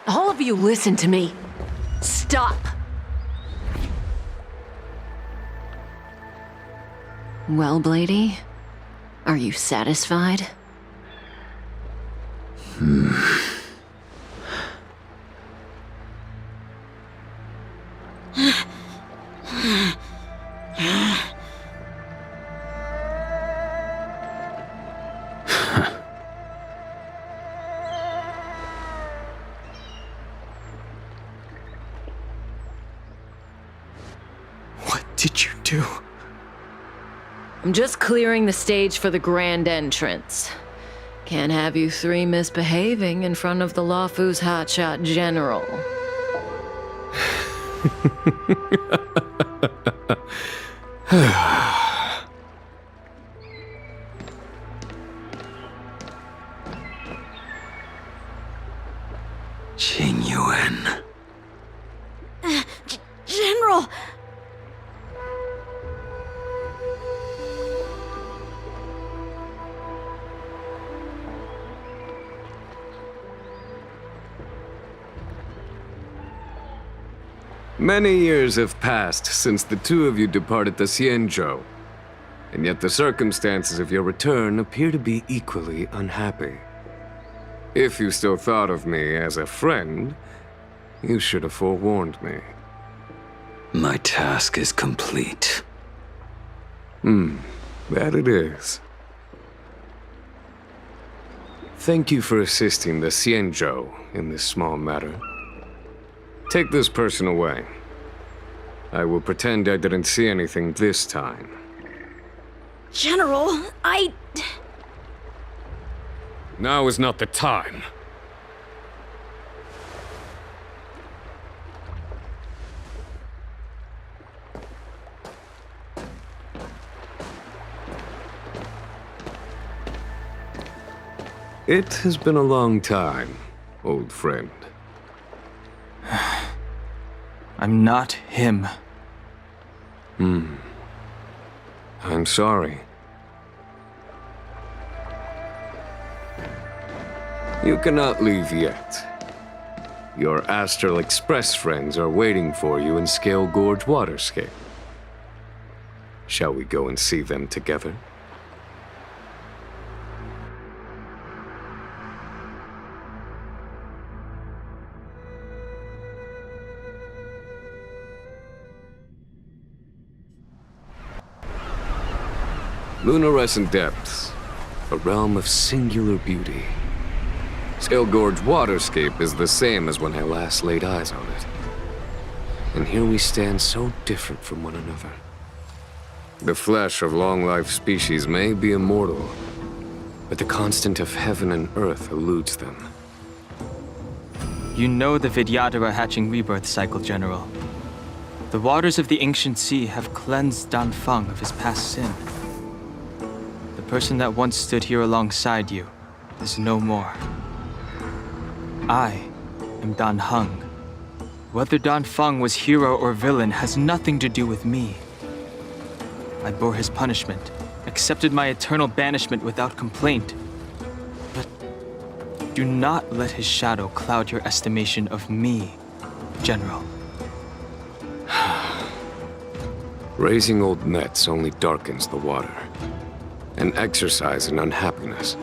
Speaker 4: All of you listen to me. Stop!
Speaker 18: Well, Blady, are you satisfied?
Speaker 14: What did you do?
Speaker 18: I'm just clearing the stage for the grand entrance. Can't have you three misbehaving in front of the Lawfu's hotshot general.
Speaker 17: Qingyuan.
Speaker 19: General!
Speaker 8: Many years have passed since the two of you departed the Xianzhou, and yet the circumstances of your return appear to be equally unhappy. If you still thought of me as a friend, you should have forewarned me.
Speaker 17: My task is complete.
Speaker 8: That it is. Thank you for assisting the Xianzhou in this small matter. Take this person away. I will pretend I didn't see anything this time.
Speaker 19: General,
Speaker 8: Now is not the time. It has been a long time, old friend.
Speaker 14: I'm not him.
Speaker 8: I'm sorry. You cannot leave yet. Your Astral Express friends are waiting for you in Scale Gorge Waterscape. Shall we go and see them together? Lunarescent Depths, a realm of singular beauty. Scale Gorge Waterscape is the same as when I last laid eyes on it. And here we stand so different from one another. The flesh of long-life species may be immortal, but the constant of heaven and earth eludes them.
Speaker 14: You know the Vidyadhara hatching rebirth cycle, General. The waters of the ancient sea have cleansed Danfeng of his past sin. The person that once stood here alongside you is no more. I am Dan Heng. Whether Danfeng was hero or villain has nothing to do with me. I bore his punishment, accepted my eternal banishment without complaint. But do not let his shadow cloud your estimation of me, General.
Speaker 8: Raising old nets only darkens the water, an exercise in unhappiness.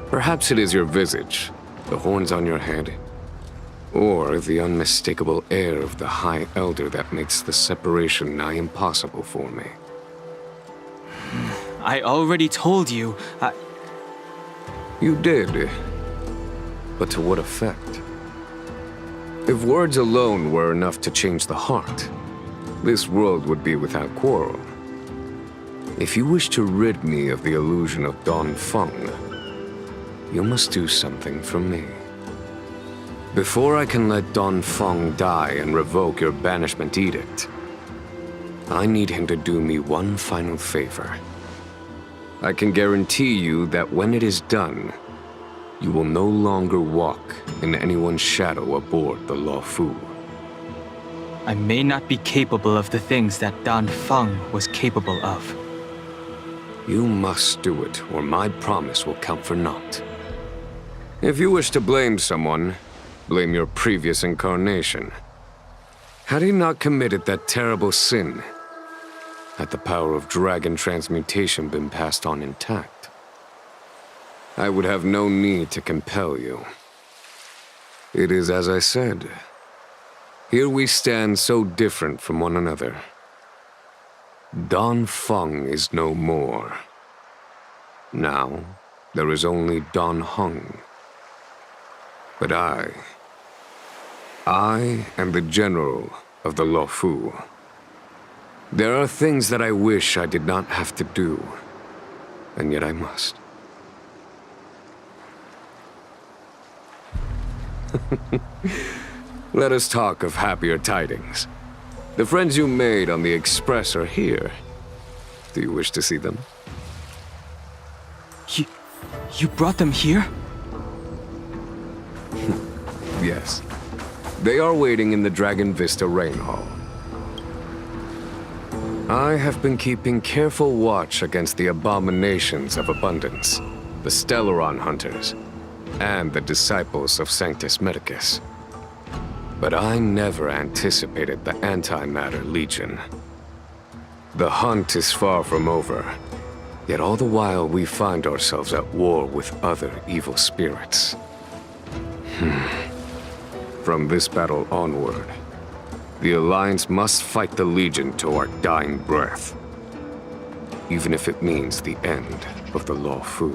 Speaker 8: Perhaps it is your visage, the horns on your head, or the unmistakable air of the High Elder that makes the separation nigh impossible for me.
Speaker 14: I already told you,
Speaker 8: You did, but to what effect? If words alone were enough to change the heart, this world would be without quarrel. If you wish to rid me of the illusion of Danfeng, you must do something for me. Before I can let Danfeng die and revoke your banishment edict, I need him to do me one final favor. I can guarantee you that when it is done, you will no longer walk in anyone's shadow aboard the Lawfu.
Speaker 14: I may not be capable of the things that Danfeng was capable of.
Speaker 8: You must do it, or my promise will count for naught. If you wish to blame someone, blame your previous incarnation. Had he not committed that terrible sin, had the power of dragon transmutation been passed on intact, I would have no need to compel you. It is as I said. Here we stand so different from one another. Don Feng is no more. Now, there is only Don Hung. But I am the general of the Luofu. There are things that I wish I did not have to do, and yet I must. Let us talk of happier tidings. The friends you made on the Express are here. Do you wish to see them?
Speaker 14: You brought them here?
Speaker 8: Yes. They are waiting in the Dragon Vista Rain Hall. I have been keeping careful watch against the abominations of abundance, the Stellaron hunters, and the disciples of Sanctus Medicus. But I never anticipated the Antimatter Legion. The hunt is far from over, yet all the while we find ourselves at war with other evil spirits. From this battle onward, the Alliance must fight the Legion to our dying breath, even if it means the end of the Luofu.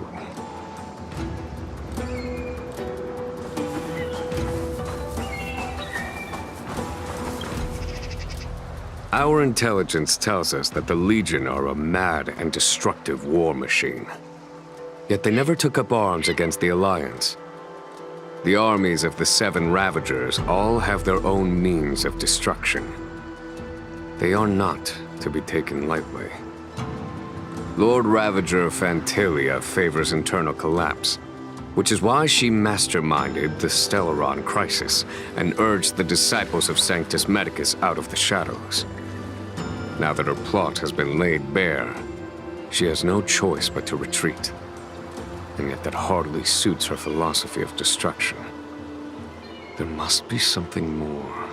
Speaker 8: Our intelligence tells us that the Legion are a mad and destructive war machine. Yet they never took up arms against the Alliance. The armies of the Seven Ravagers all have their own means of destruction. They are not to be taken lightly. Lord Ravager Fantalia favors internal collapse, which is why she masterminded the Stellaron crisis and urged the disciples of Sanctus Medicus out of the shadows. Now that her plot has been laid bare, she has no choice but to retreat. And yet that hardly suits her philosophy of destruction. There must be something more.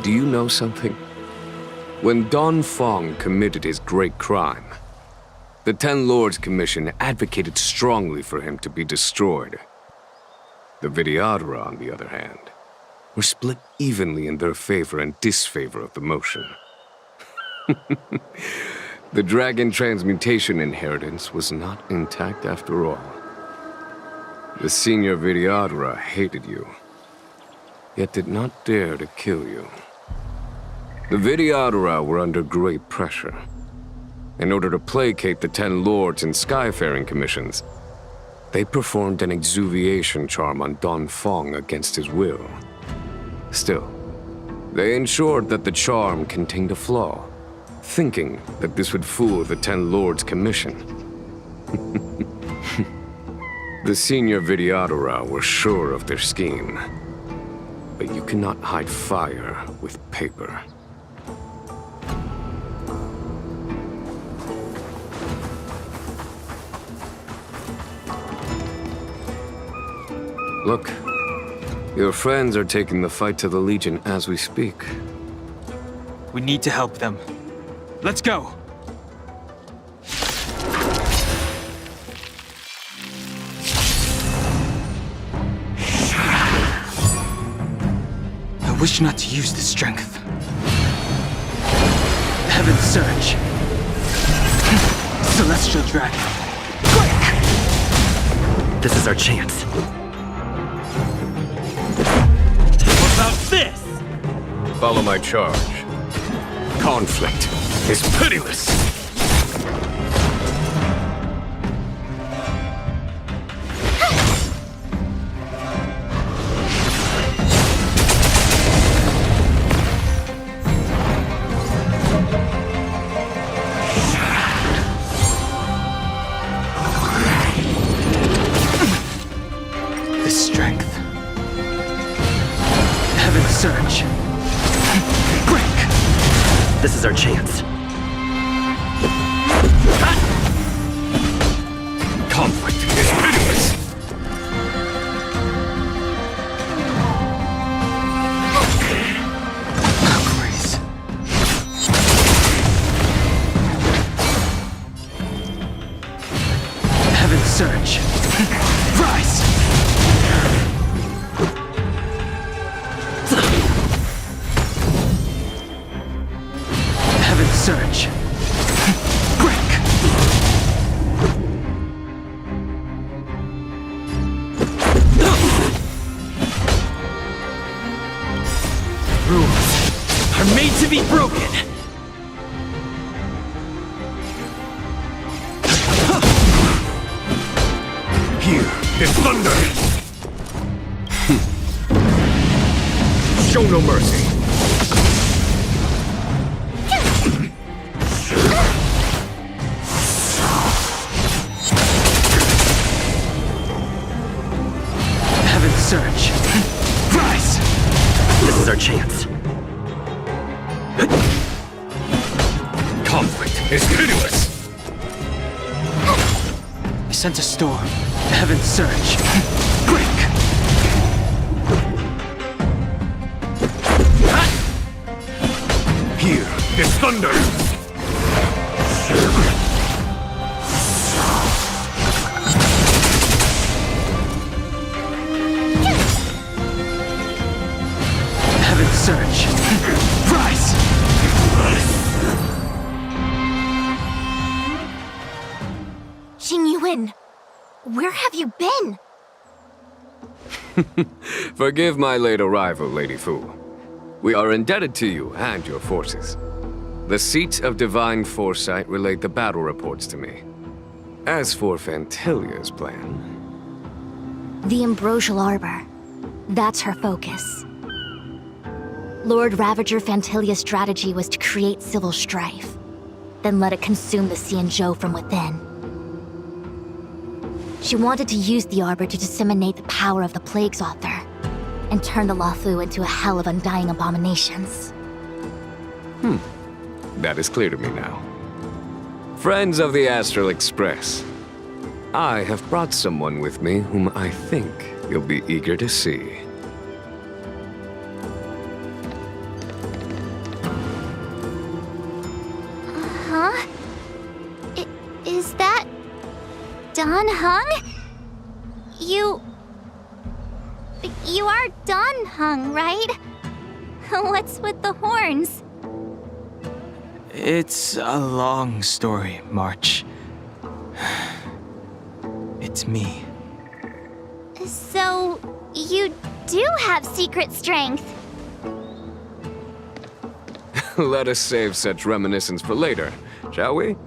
Speaker 8: Do you know something? When Don Feng committed his great crime, the Ten Lords Commission advocated strongly for him to be destroyed. The Vidyadhara, on the other hand, were split evenly in their favor and disfavor of the motion. The dragon transmutation inheritance was not intact after all. The senior Vidyadhara hated you, yet did not dare to kill you. The Vidyadhara were under great pressure. In order to placate the Ten Lords and Skyfaring Commissions, they performed an exuviation charm on Don Feng against his will. Still, they ensured that the charm contained a flaw, thinking that this would fool the Ten Lords Commission. The senior Vidyadhara were sure of their scheme, but you cannot hide fire with paper. Look, your friends are taking the fight to the Legion as we speak.
Speaker 14: We need to help them. Let's go! I wish not to use this strength. Heaven Surge. Celestial Dragon. Quick!
Speaker 5: This is our chance.
Speaker 14: This!
Speaker 8: Follow my charge. Conflict is pitiless!
Speaker 14: This strength surge. Rise! Heaven surge. Break! Rules are made to be broken.
Speaker 15: Here is thunder! Show no mercy.
Speaker 14: Heaven surge. Rise!
Speaker 20: This is our chance.
Speaker 15: Conflict is pitiless.
Speaker 14: I sense a storm. Heaven surge. Break!
Speaker 15: Here is thunder!
Speaker 14: Heaven surge. Rise!
Speaker 9: Xingyuan, where have you been?
Speaker 8: Forgive my late arrival, Lady Fu. We are indebted to you and your forces. The Seat of Divine Foresight relayed the battle reports to me. As for Fantilia's plan...
Speaker 9: The Ambrosial Arbor. That's her focus. Lord Ravager Fantilia's strategy was to create civil strife, then let it consume the Xianzhou from within. She wanted to use the Arbor to disseminate the power of the Plague's author, and turn the Luofu into a hell of undying abominations.
Speaker 8: That is clear to me now. Friends of the Astral Express, I have brought someone with me whom I think you'll be eager to see.
Speaker 1: Huh? Is that... Don Hung? You are Don Hung, right? What's with the horns?
Speaker 14: It's a long story, March. It's me.
Speaker 1: So, you do have secret strength.
Speaker 8: Let us save such reminiscence for later, shall we?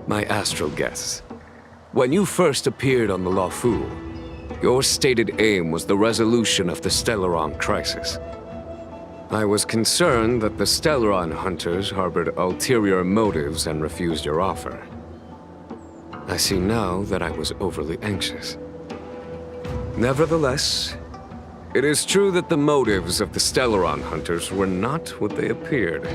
Speaker 8: My astral guests, when you first appeared on the Luofu, your stated aim was the resolution of the Stellaron crisis. I was concerned that the Stellaron hunters harbored ulterior motives and refused your offer. I see now that I was overly anxious. Nevertheless, it is true that the motives of the Stellaron hunters were not what they appeared.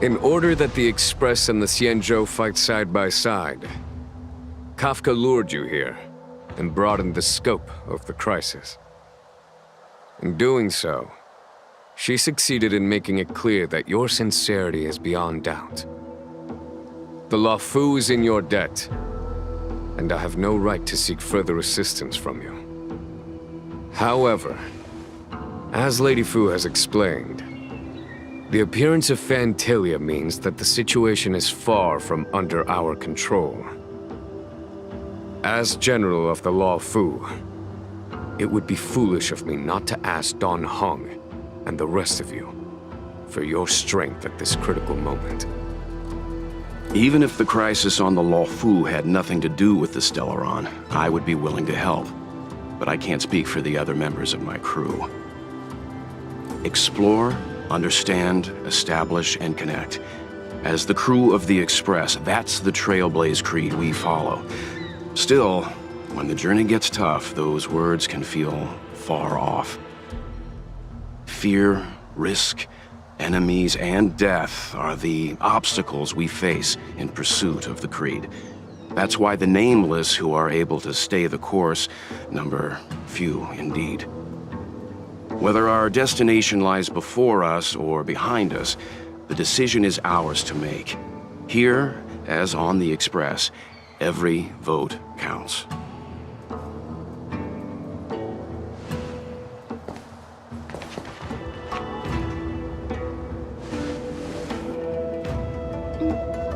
Speaker 8: In order that the Express and the Xianzhou fight side by side, Kafka lured you here and broadened the scope of the crisis. In doing so, she succeeded in making it clear that your sincerity is beyond doubt. The Luofu is in your debt, and I have no right to seek further assistance from you. However, as Lady Fu has explained, the appearance of Fantilia means that the situation is far from under our control. As General of the Luofu, it would be foolish of me not to ask Don Hung and the rest of you for your strength at this critical moment.
Speaker 3: Even if the crisis on the Luofu had nothing to do with the Stellaron, I would be willing to help. But I can't speak for the other members of my crew. Explore, understand, establish, and connect. As the crew of the Express, that's the Trailblaze creed we follow. Still, when the journey gets tough, those words can feel far off. Fear, risk, enemies, and death are the obstacles we face in pursuit of the creed. That's why the nameless who are able to stay the course number few indeed. Whether our destination lies before us or behind us, the decision is ours to make. Here, As on the Express, every vote counts.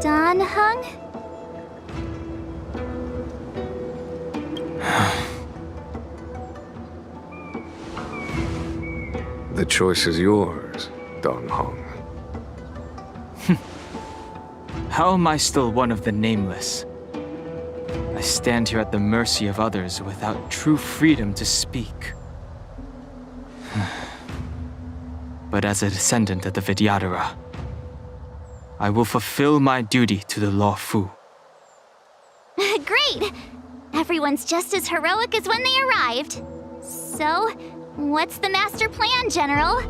Speaker 1: Don Hung?
Speaker 8: The choice is yours, Don Hong.
Speaker 14: How am I still one of the nameless? I stand here at the mercy of others without true freedom to speak. But as a descendant of the Vidyadhara, I will fulfill my duty to the Law Fu.
Speaker 1: Great! Everyone's just as heroic as when they arrived. So, what's the master plan, General?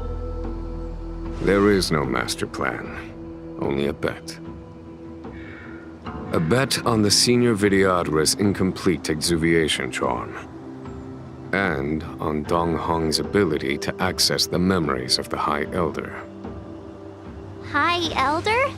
Speaker 8: There is no master plan, only a bet. A bet on the senior Vidyadhara's incomplete exuviation charm. And on Dong Hong's ability to access the memories of the High Elder.
Speaker 1: High Elder?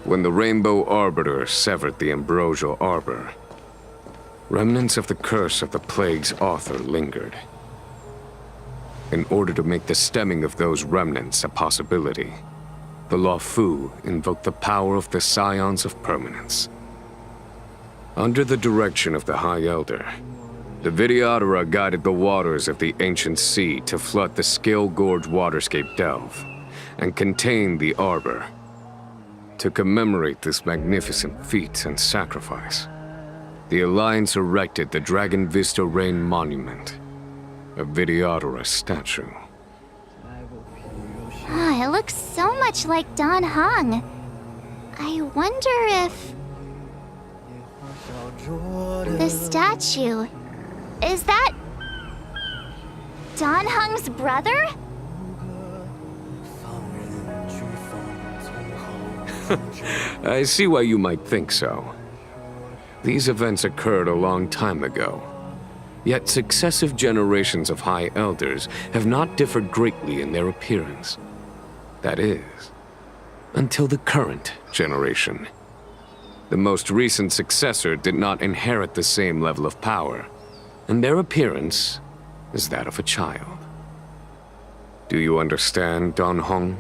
Speaker 8: When the Rainbow Arbiter severed the Ambrosial Arbor, remnants of the curse of the plague's author lingered. In order to make the stemming of those remnants a possibility, the Law Fu invoked the power of the Scions of Permanence. Under the direction of the High Elder, the Vidyadhara guided the waters of the ancient sea to flood the Scale Gorge waterscape delve and contain the Arbor. To commemorate this magnificent feat and sacrifice, the Alliance erected the Dragon Vista Rain Monument, a Vidyadhara statue.
Speaker 1: It looks so much like Don Hung. I wonder if... the statue... is that... Don Hung's brother?
Speaker 8: I see why you might think so. These events occurred a long time ago. Yet successive generations of High Elders have not differed greatly in their appearance. That is, until the current generation. The most recent successor did not inherit the same level of power, and their appearance is that of a child. Do you understand, Don Hong?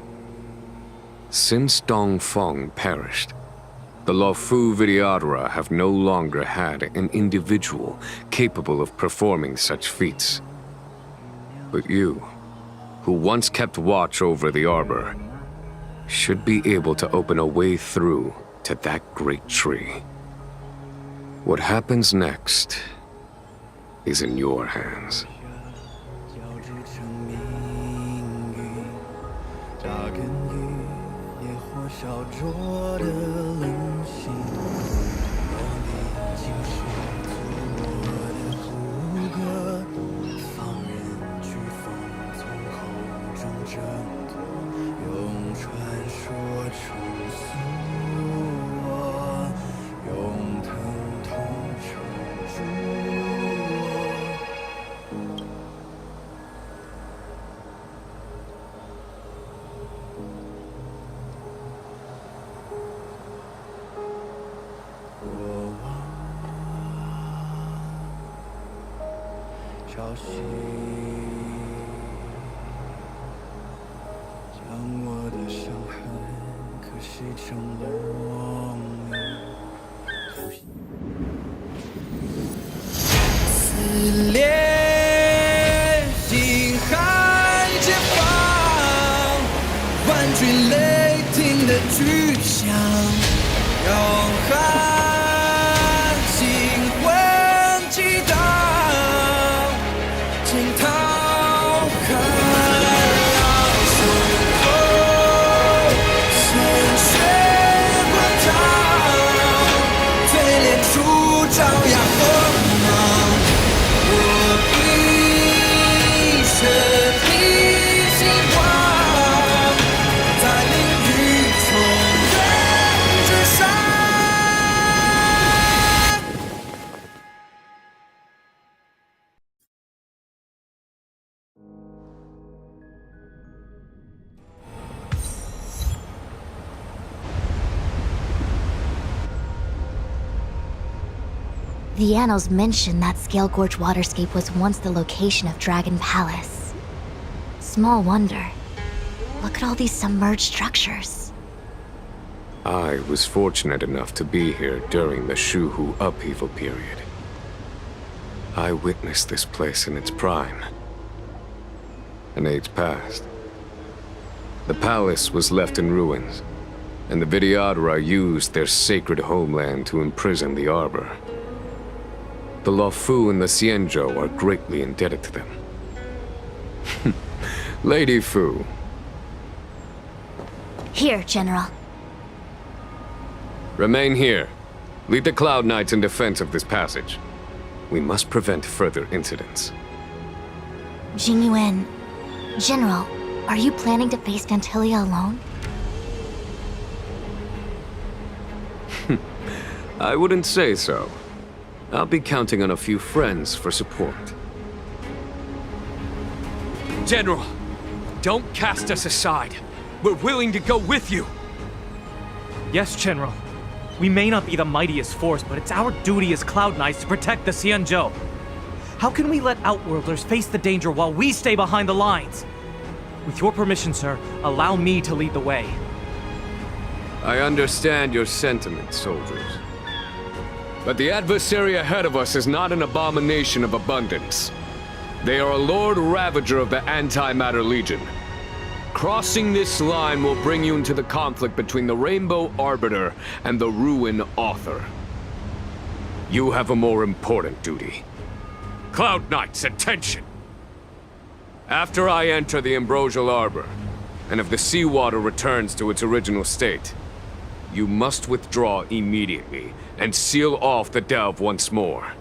Speaker 8: Since Dong Feng perished, the Law Fu Vidyadhara have no longer had an individual capable of performing such feats. But you, who once kept watch over the Arbor, should be able to open a way through to that great tree. What happens next is in your hands.
Speaker 9: The annals mention that Scale Gorge waterscape was once the location of Dragon Palace. Small wonder. Look at all these submerged structures.
Speaker 8: I was fortunate enough to be here during the Shuhu upheaval period. I witnessed this place in its prime. An age passed. The palace was left in ruins, and the Vidyadhara used their sacred homeland to imprison the Arbor. The Luofu and the Xianzhou are greatly indebted to them. Lady Fu.
Speaker 9: Here, General.
Speaker 8: Remain here. Lead the Cloud Knights in defense of this passage. We must prevent further incidents.
Speaker 9: Jingyuan, General, are you planning to face Vantilia alone?
Speaker 8: I wouldn't say so. I'll be counting on a few friends for support.
Speaker 21: General, don't cast us aside. We're willing to go with you.
Speaker 7: Yes, General. We may not be the mightiest force, but it's our duty as Cloud Knights to protect the Xianzhou. How can we let Outworlders face the danger while we stay behind the lines? With your permission, sir, allow me to lead the way.
Speaker 8: I understand your sentiments, soldiers. But the adversary ahead of us is not an abomination of abundance. They are a Lord Ravager of the Antimatter Legion. Crossing this line will bring you into the conflict between the Rainbow Arbiter and the Ruin Author. You have a more important duty. Cloud Knights, attention! After I enter the Ambrosial Arbor, and if the seawater returns to its original state, you must withdraw immediately and seal off the delve once more.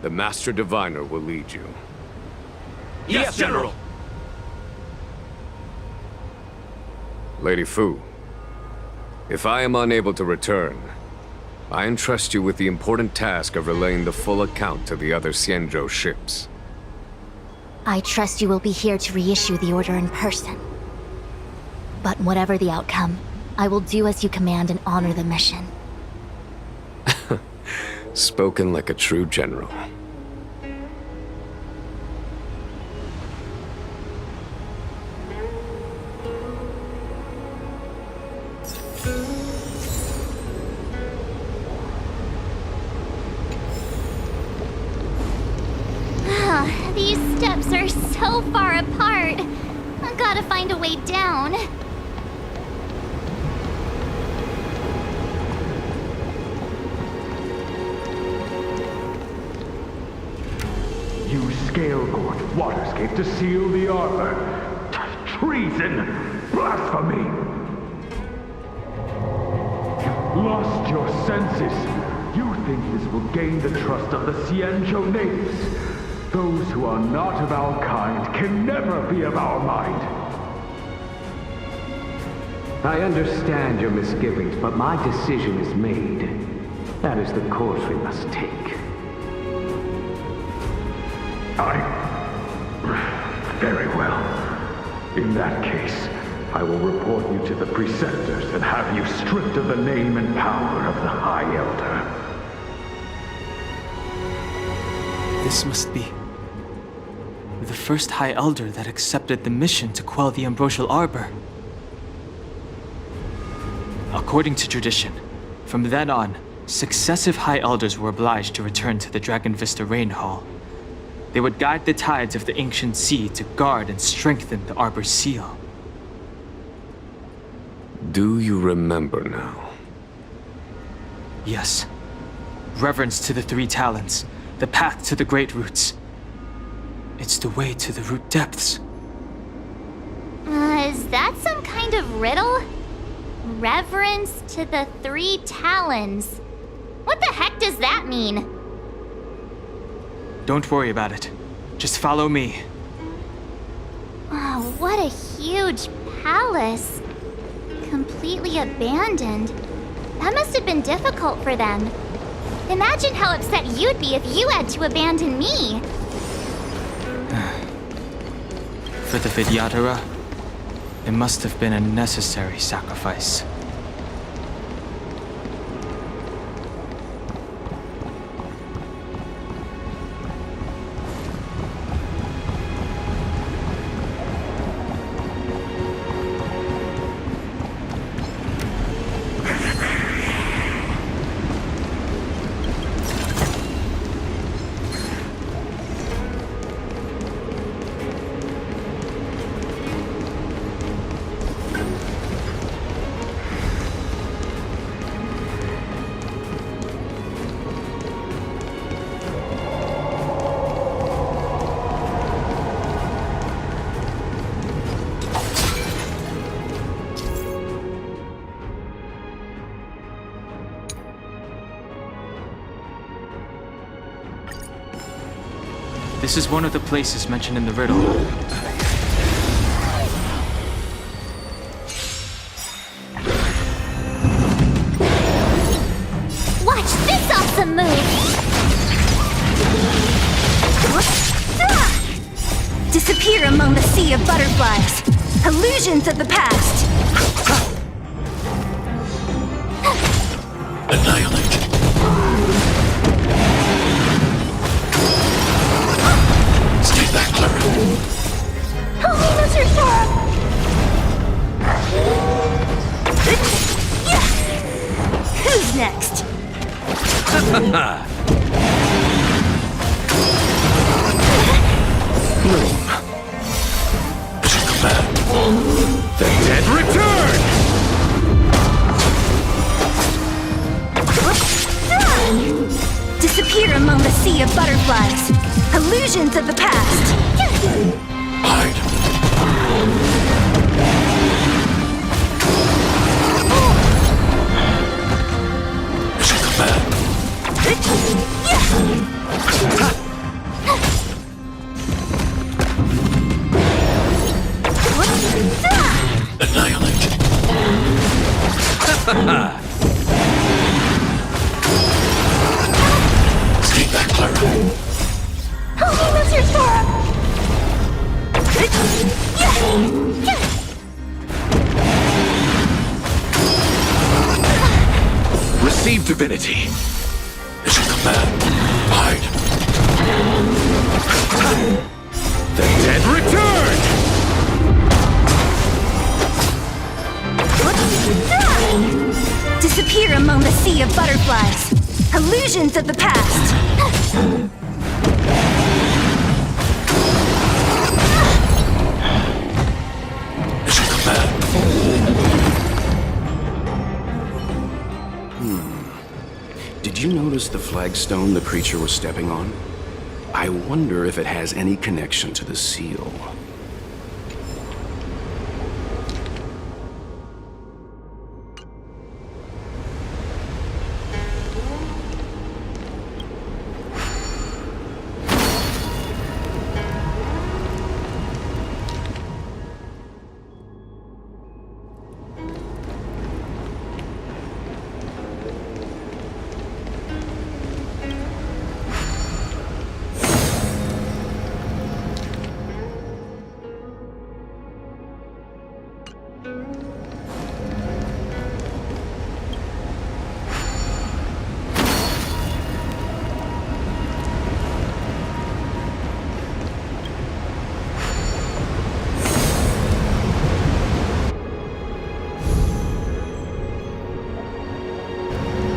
Speaker 8: The Master Diviner will lead you.
Speaker 21: Yes, General!
Speaker 8: Lady Fu, if I am unable to return, I entrust you with the important task of relaying the full account to the other Xianzhou ships.
Speaker 9: I trust you will be here to reissue the order in person. But whatever the outcome, I will do as you command and honor the mission.
Speaker 8: Spoken like a true general.
Speaker 1: These steps are so far apart. I gotta find a way down.
Speaker 15: Use Scale Gorge waterscape to seal the arbor. Treason! Blasphemy! You've lost your senses. You think this will gain the trust of the Xianzhou natives. Those who are not of our kind can never be of our mind.
Speaker 22: I understand your misgivings, but my decision is made. That is the course we must take.
Speaker 15: Very well. In that case, I will report you to the Preceptors and have you stripped of the name and power of the High Elder.
Speaker 14: This must be the first High Elder that accepted the mission to quell the Ambrosial Arbor. According to tradition, from then on, successive High Elders were obliged to return to the Dragon Vista Rain Hall. They would guide the tides of the ancient sea to guard and strengthen the Arbor's seal.
Speaker 8: Do you remember now?
Speaker 14: Yes. Reverence to the Three Talons, the path to the Great Roots. It's the way to the root depths.
Speaker 1: Is that some kind of riddle? Reverence to the Three Talons. What the heck does that mean?
Speaker 14: Don't worry about it. Just follow me.
Speaker 1: Oh, what a huge palace. Completely abandoned. That must have been difficult for them. Imagine how upset you'd be if you had to abandon me.
Speaker 14: For the Vidyadhara, it must have been a necessary sacrifice. This is one of the places mentioned in the riddle.
Speaker 1: Watch this awesome move!
Speaker 2: Disappear among the sea of butterflies. Illusions of the past.
Speaker 17: Annihilate. Stay back, Clara.
Speaker 10: Help me, Mr. Storm!
Speaker 2: Who's next?
Speaker 17: The dead return!
Speaker 2: Disappear among the sea of butterflies. Illusions of the past.
Speaker 17: Hide. Mission command. Annihilate. Stay back, Clara.
Speaker 10: Help me, Mr. Storm!
Speaker 13: Receive divinity.
Speaker 17: Mission command. Hide.
Speaker 13: The dead return!
Speaker 2: Disappear among the sea of butterflies. Illusions of the past.
Speaker 17: Mission command.
Speaker 3: Did you notice the flagstone the creature was stepping on? I wonder if it has any connection to the seal.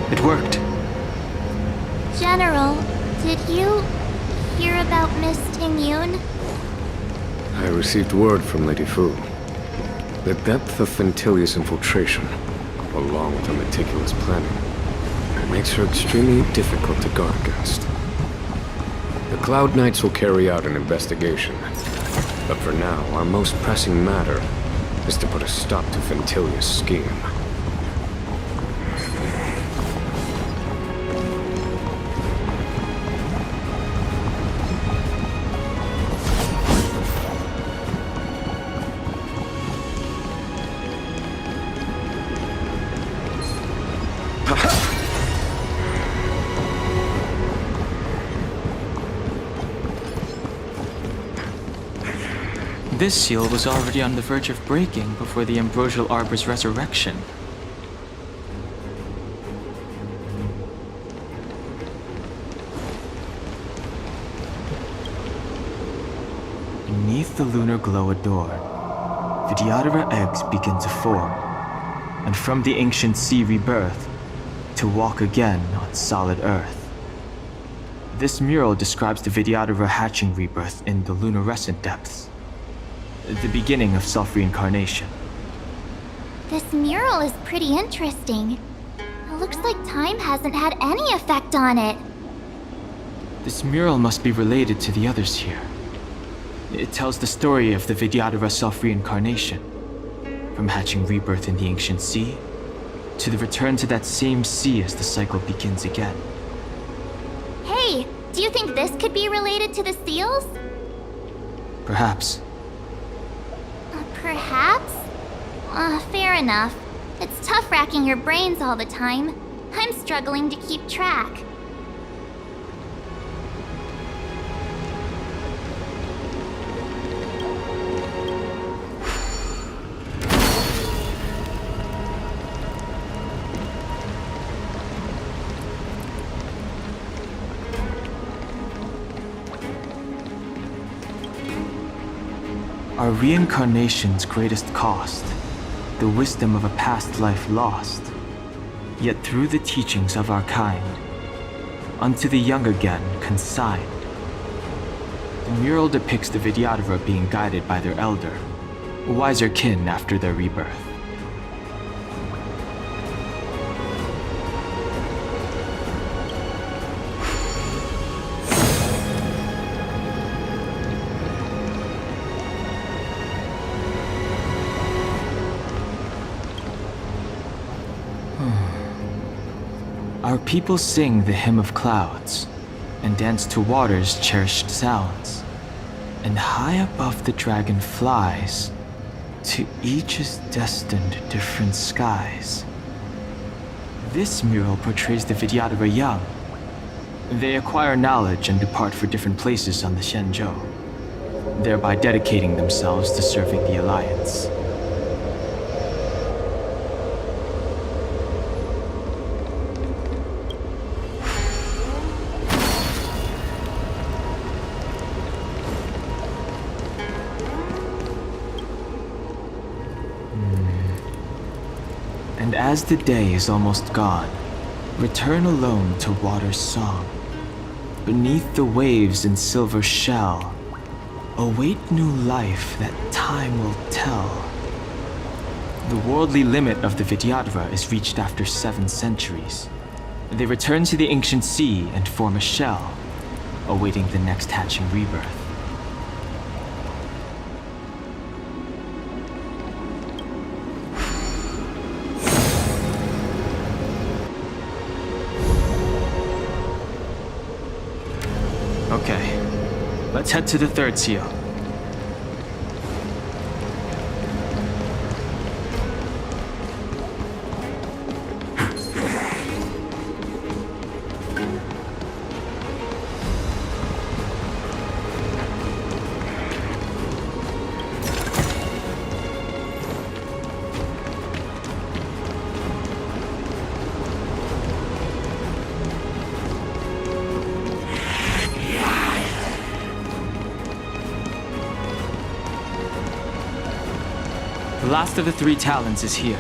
Speaker 14: It worked.
Speaker 1: General, did you hear about Miss Tingyun?
Speaker 8: I received word from Lady Fu. The depth of Fentilia's infiltration, along with her meticulous planning, makes her extremely difficult to guard against. The Cloud Knights will carry out an investigation. But for now, our most pressing matter is to put a stop to Fentilia's scheme.
Speaker 14: This seal was already on the verge of breaking before the Ambrosial Arbor's resurrection. Beneath the lunar glow adorned, Vidyadhara eggs begin to form, and from the ancient sea rebirth, to walk again on solid earth. This mural describes the Vidyadhara hatching rebirth in the lunarescent depths, the beginning of self-reincarnation.
Speaker 1: This mural is pretty interesting. It looks like time hasn't had any effect on it.
Speaker 14: This mural must be related to the others here. It tells the story of the Vidyadhara self-reincarnation, from hatching rebirth in the ancient sea, to the return to that same sea as the cycle begins again.
Speaker 1: Hey, Do you think this could be related to the seals?
Speaker 14: Perhaps.
Speaker 1: Perhaps? Fair enough. It's tough racking your brains all the time. I'm struggling to keep track.
Speaker 14: Our reincarnation's greatest cost, the wisdom of a past life lost, yet through the teachings of our kind, unto the young again consigned. The mural depicts the Vidyadhara being guided by their elder, a wiser kin after their rebirth. Our people sing the hymn of clouds, and dance to water's cherished sounds. And high above the dragon flies, to each is destined different skies. This mural portrays the Vidyadhara young. They acquire knowledge and depart for different places on the Zhenjiu, thereby dedicating themselves to serving the Alliance. And as the day is almost gone, return alone to water's song. Beneath the waves in silver shell, await new life that time will tell. The worldly limit of the Vidyadhara is reached after 7 centuries. They return to the ancient sea and form a shell, awaiting the next hatching rebirth. Okay, let's head to the 3rd seal. The last of the 3 talons is here.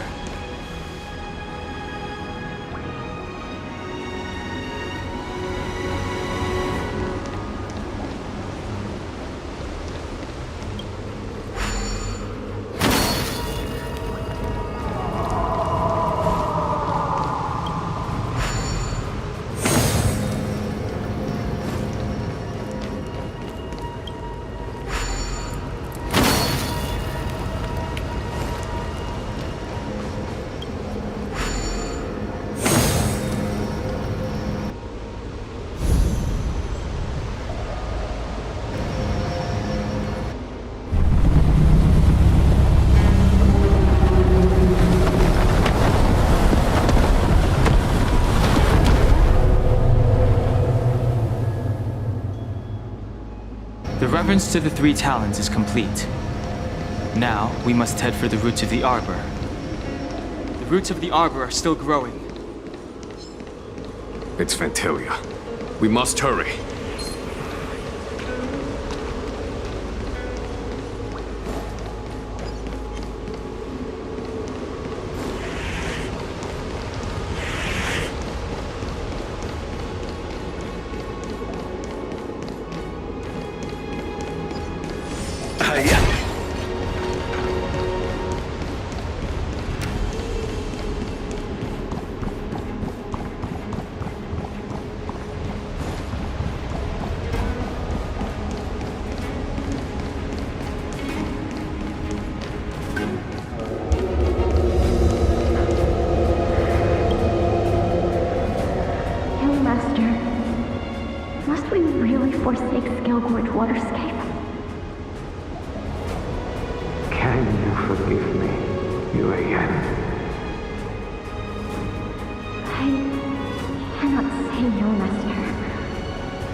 Speaker 14: The reverence to the 3 talons is complete. Now, we must head for the roots of the arbor. The roots of the arbor are still growing.
Speaker 8: It's Ventilia. We must hurry.
Speaker 16: Must we waterscape.
Speaker 22: Can you forgive me, Yuan?
Speaker 16: I cannot say no, Master.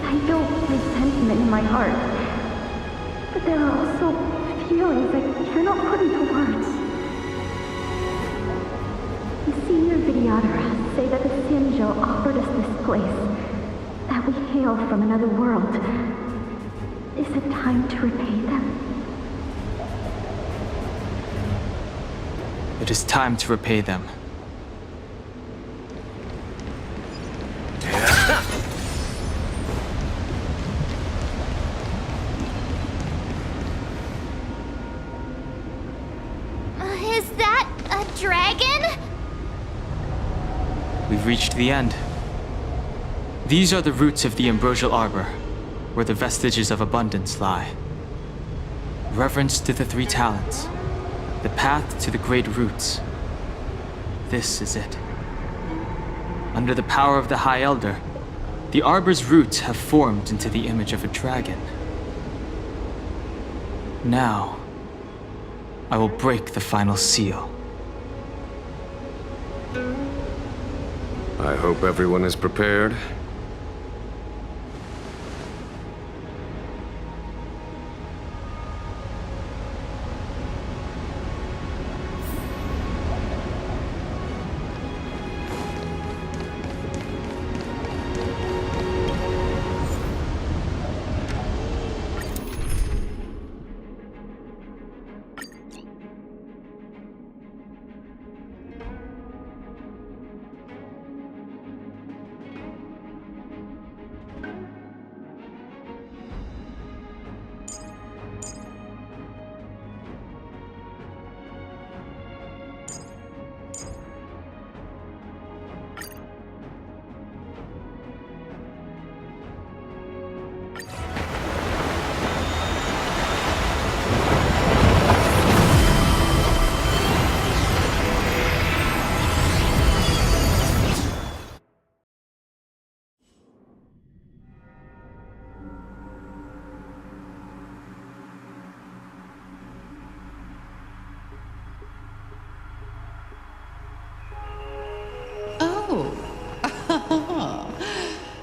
Speaker 16: I feel resentment in my heart. But there are also feelings I cannot put into words. The senior videographers say that the Xianzhou offered us this place, that we hail from another world. Is it time to repay them?
Speaker 14: It is time to repay them.
Speaker 1: Is that a dragon?
Speaker 14: We've reached the end. These are the roots of the Ambrosial Arbor, where the vestiges of abundance lie. Reverence to the three talents, the path to the great roots. This is it. Under the power of the High Elder, the Arbor's roots have formed into the image of a dragon. Now, I will break the final seal.
Speaker 8: I hope everyone is prepared.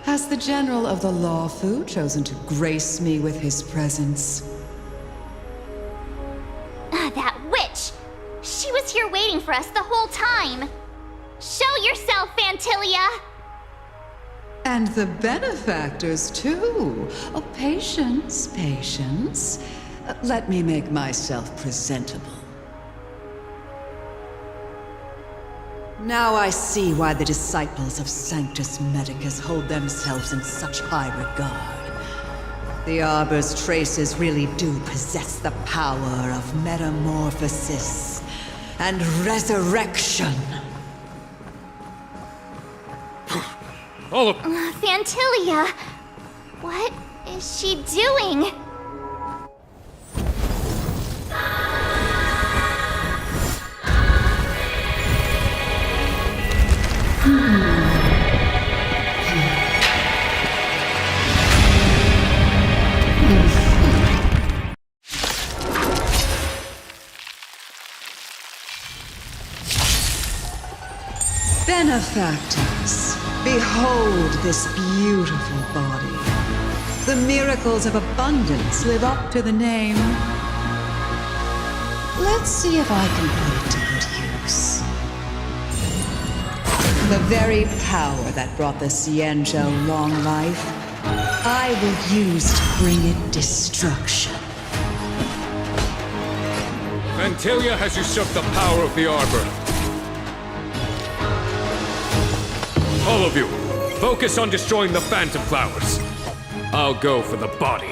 Speaker 6: Has the General of the Lawfu chosen to grace me with his presence?
Speaker 1: That witch! She was here waiting for us the whole time! Show yourself, Fantilia!
Speaker 6: And the benefactors, too. Oh, patience, patience. Let me make myself presentable. Now I see why the disciples of Sanctus Medicus hold themselves in such high regard. The Arbor's traces really do possess the power of metamorphosis and resurrection.
Speaker 1: Fantilia! What is she doing?
Speaker 6: Benefactors, behold this beautiful body. The miracles of abundance live up to the name. Let's see if I can put it to good use. The very power that brought the Xianzhou long life, I will use to bring it destruction.
Speaker 21: Fantilia has usurped the power of the Arbor. All of you, focus on destroying the Phantom Flowers. I'll go for the body.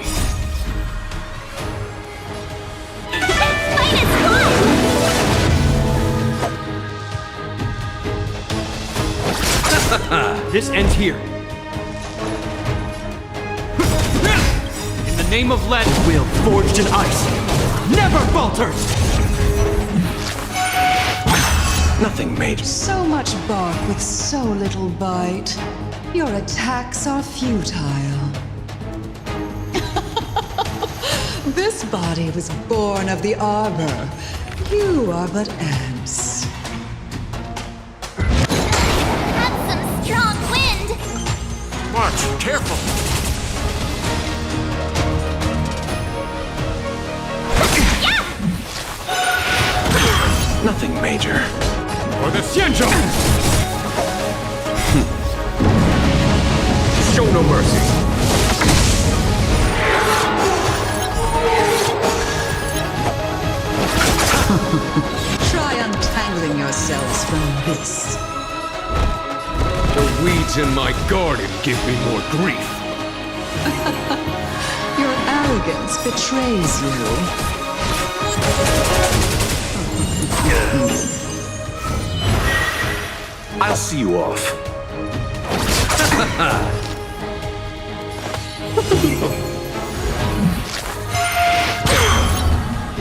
Speaker 7: This ends here. In the name of Lead, will forged in ice never falters!
Speaker 8: Nothing major.
Speaker 6: So much bark with so little bite. Your attacks are futile. This body was born of the arbor. You are but ants.
Speaker 1: That's some strong wind!
Speaker 21: March, careful!
Speaker 13: Nothing major.
Speaker 21: For the Xianzhou! Show no mercy.
Speaker 6: Try untangling yourselves from this.
Speaker 21: The weeds in my garden give me more grief.
Speaker 6: Your arrogance betrays you.
Speaker 13: I'll see you off.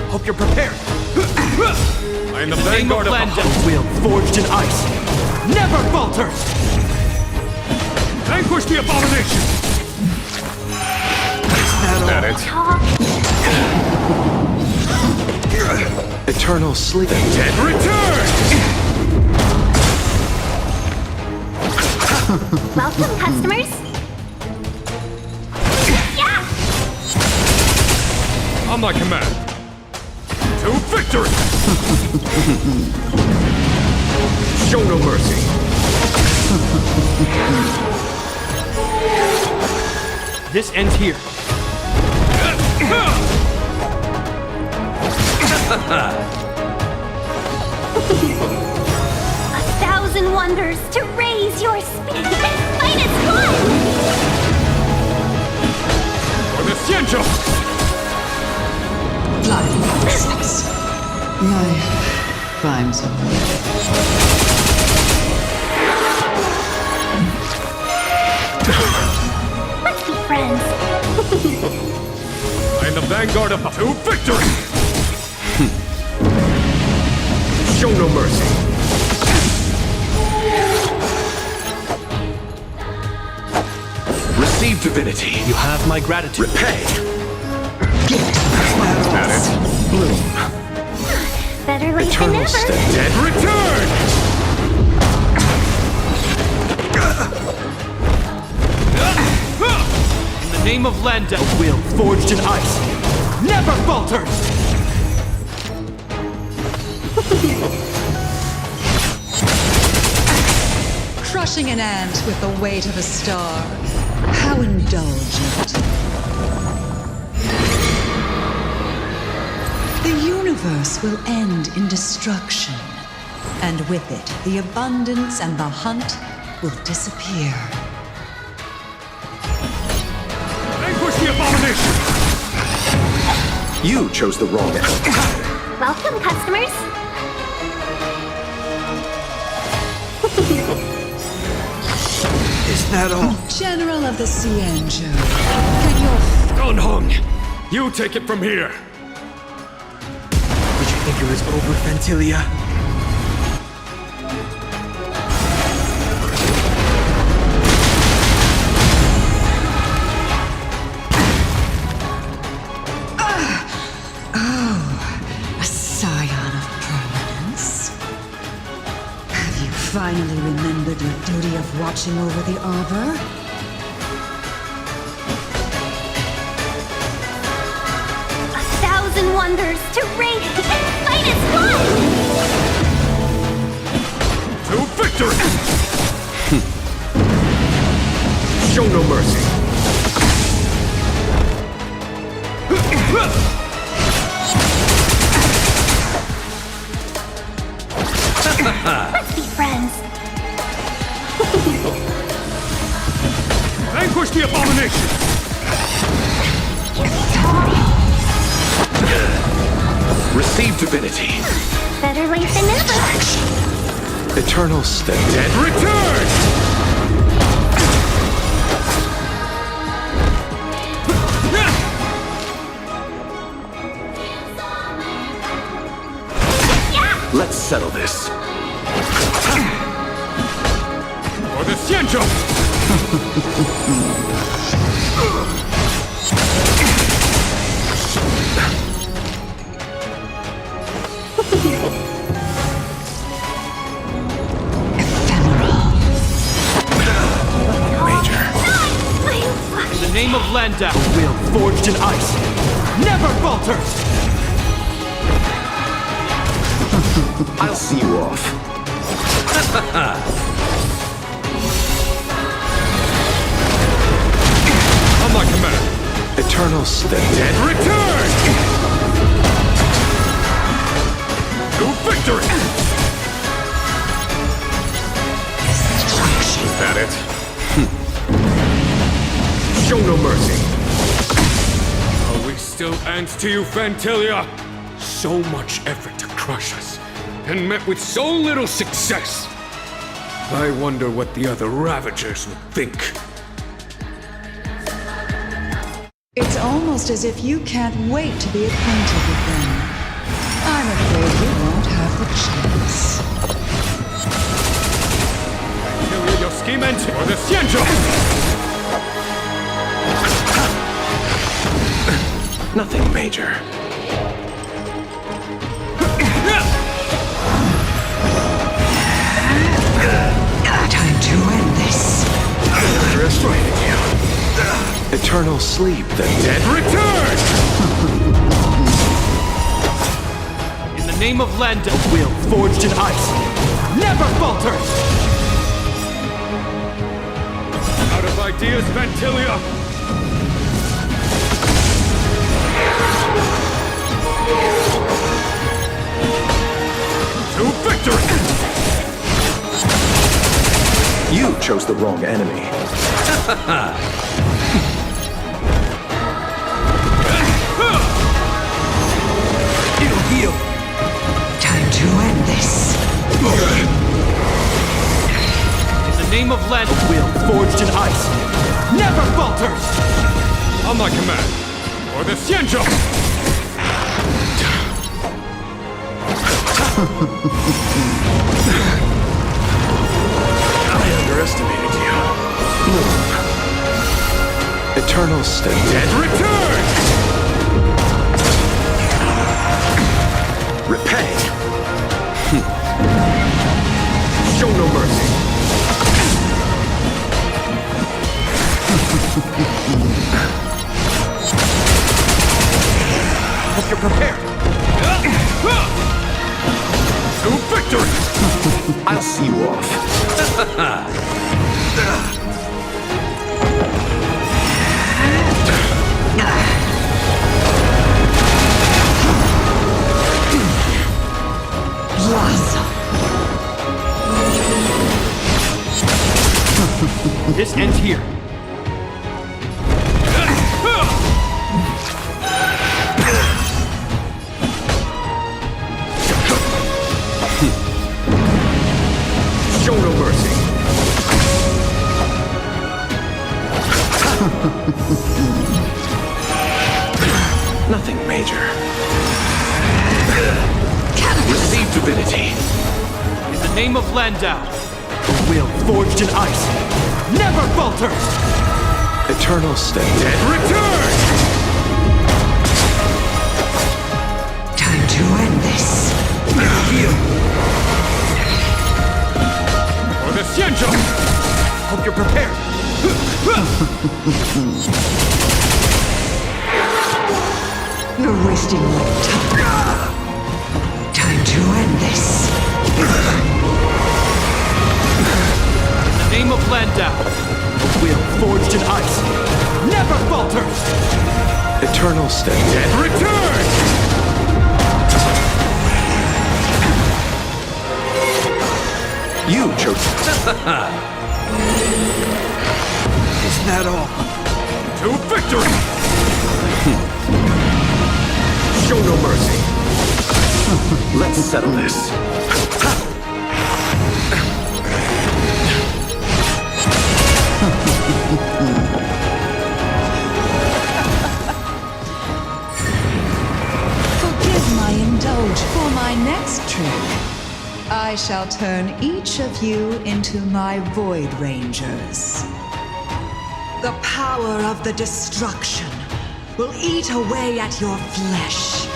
Speaker 21: Hope you're prepared. I am the vanguard of the Hunt.
Speaker 11: Will forged in ice never falters.
Speaker 21: Vanquish the abomination. That it.
Speaker 13: Eternal sleep.
Speaker 21: Dead return!
Speaker 1: Welcome, customers. Yeah!
Speaker 21: On my command. To victory! Show no mercy.
Speaker 11: This ends here.
Speaker 1: A thousand wonders to raise your speed. Fight is fun!
Speaker 21: For the Xianzhou!
Speaker 6: Flying insects. My crimes are
Speaker 1: Let's be friends.
Speaker 21: I am the vanguard of to victory! Show no mercy.
Speaker 13: Receive divinity.
Speaker 11: You have my gratitude.
Speaker 13: Repay.
Speaker 21: That it.
Speaker 13: Bloom.
Speaker 1: Better late
Speaker 13: Eternal
Speaker 1: than never.
Speaker 13: step.
Speaker 21: Dead return!
Speaker 11: In the name of Landa, will forged in ice never falters.
Speaker 6: crushing an ant with the weight of a star. How indulgent. The universe will end in destruction, and with it, the abundance and the hunt will disappear.
Speaker 21: Vanquish the abomination!
Speaker 13: You chose the wrong end.
Speaker 1: Welcome, customers.
Speaker 13: Is that all?
Speaker 6: General of the Xianzhou, can your...
Speaker 21: Gonhong, you take it from here.
Speaker 11: Did you think it was over, Fantilia?
Speaker 6: A scion of permanence. Have you finally remembered your duty of watching over the arbor?
Speaker 1: A thousand wonders to raid and fight is fun!
Speaker 21: To victory! Show no mercy.
Speaker 1: Let's be friends.
Speaker 21: Vanquish the abomination!
Speaker 13: Receive divinity.
Speaker 1: Better late than never.
Speaker 13: Eternal step.
Speaker 21: Dead return!
Speaker 13: Let's settle this.
Speaker 21: For the Xianzhou!
Speaker 11: Lenda, will forged in ice, never falters!
Speaker 8: I'll see you off.
Speaker 21: On my command!
Speaker 8: Eternal State.
Speaker 21: Dead return! To victory!
Speaker 8: Is that it?
Speaker 21: Show no mercy! Are we still ants to you, Fantilia? So much effort to crush us, and met with so little success! I wonder what the other Ravagers would think.
Speaker 6: It's almost as if you can't wait to be acquainted with them. I'm afraid you won't have the chance.
Speaker 21: Fantilia, your scheme ends for the Xianzhou!
Speaker 8: Nothing major.
Speaker 6: Time to end this.
Speaker 8: Frustrating you. Eternal sleep, the
Speaker 21: Dead return!
Speaker 11: In the name of Lenda, will forged in ice, never falters!
Speaker 21: Out of ideas, Fantilia! To victory!
Speaker 8: You chose the wrong enemy.
Speaker 21: It'll heal!
Speaker 6: Time to end this.
Speaker 11: In the name of Lenda, will forged in ice, never falters!
Speaker 21: On my command, for the Xianzhou!
Speaker 8: I underestimated you. Move. Eternal State.
Speaker 21: Dead return!
Speaker 8: Repay.
Speaker 21: Show no mercy!
Speaker 11: Hope you're prepared!
Speaker 21: To victory!
Speaker 8: I'll see you off.
Speaker 6: Blossom.
Speaker 11: This ends here.
Speaker 21: Show no mercy!
Speaker 8: Nothing major. Receive divinity.
Speaker 11: In the name of Landau, will forged in ice, never falters!
Speaker 8: Eternal State.
Speaker 21: Dead return!
Speaker 6: Time to end this.
Speaker 21: Heal! For the Xianzhou!
Speaker 11: Hope you're prepared!
Speaker 6: You're wasting my time. Time to end this.
Speaker 11: In the name of Landau, will forged in ice, never falters!
Speaker 8: Eternal State.
Speaker 21: Dead return!
Speaker 8: You chose.
Speaker 21: Is that all? To victory! Show no mercy!
Speaker 8: Let's settle this.
Speaker 6: Forgive my indulge for my next trick. I shall turn each of you into my Void Rangers. The power of the destruction will eat away at your flesh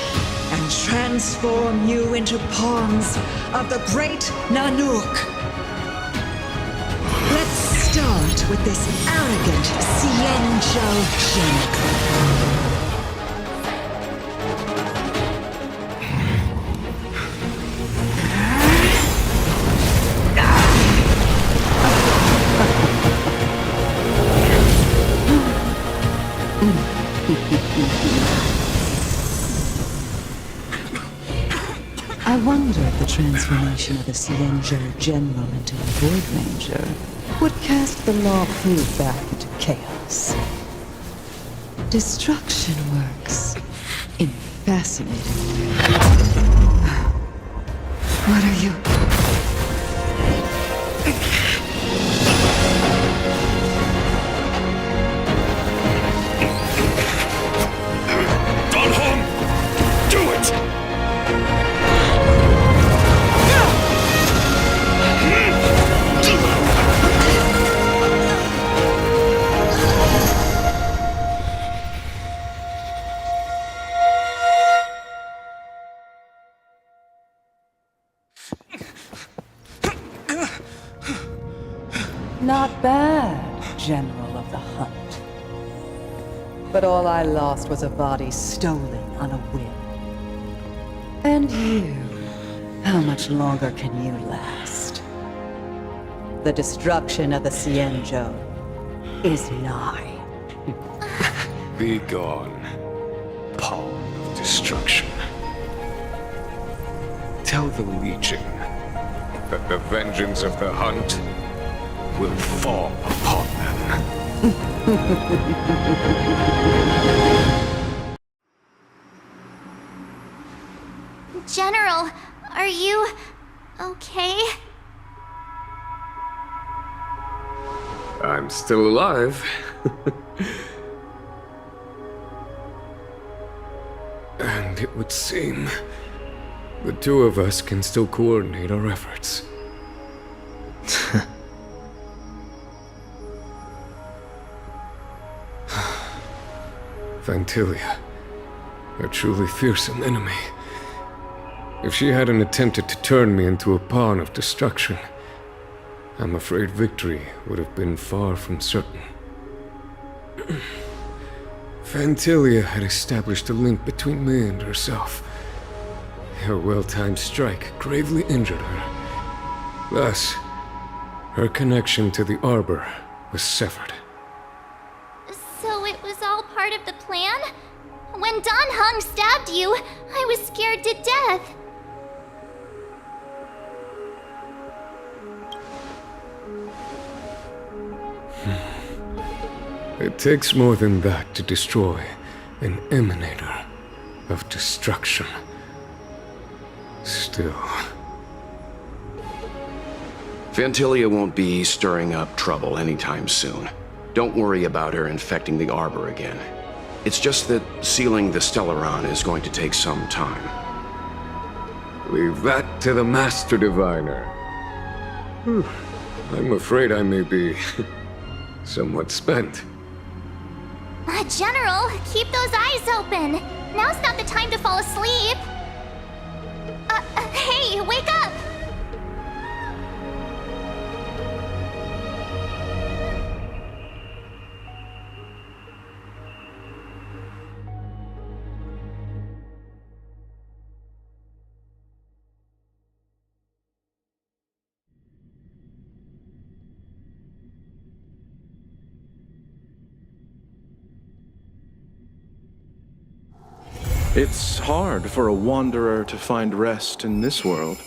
Speaker 6: and transform you into pawns of the great Nanook. Let's start fight with this arrogant Xianzhou general. I wonder if the transformation of the Xianzhou general into a Void Ranger would cast the Law Fu back into chaos. Destruction works in fascinating ways. What are you? Not bad, General of the Hunt. But all I lost was a body stolen on a whim. And you, how much longer can you last? The destruction of the Xianzhou is nigh.
Speaker 8: Be gone, pawn of destruction. Tell the Legion that the vengeance of the Hunt will fall upon them.
Speaker 1: General, are you okay?
Speaker 8: I'm still alive. And it would seem the two of us can still coordinate our efforts. Fantilia, a truly fearsome enemy. If she hadn't attempted to turn me into a pawn of destruction, I'm afraid victory would have been far from certain. Fantilia had established a link between me and herself. Her well-timed strike gravely injured her. Thus, her connection to the Arbor was severed.
Speaker 1: So it was all part of the plan? When Don Hung stabbed you, I was scared to death.
Speaker 8: It takes more than that to destroy an emanator of destruction. Still...
Speaker 3: Fantilia won't be stirring up trouble anytime soon. Don't worry about her infecting the Arbor again. It's just that sealing the Stellaron is going to take some time.
Speaker 8: Leave that to the Master Diviner. I'm afraid I may be somewhat spent.
Speaker 1: General, keep those eyes open. Now's not the time to fall asleep. Hey, wake up!
Speaker 4: It's hard for a wanderer to find rest in this world.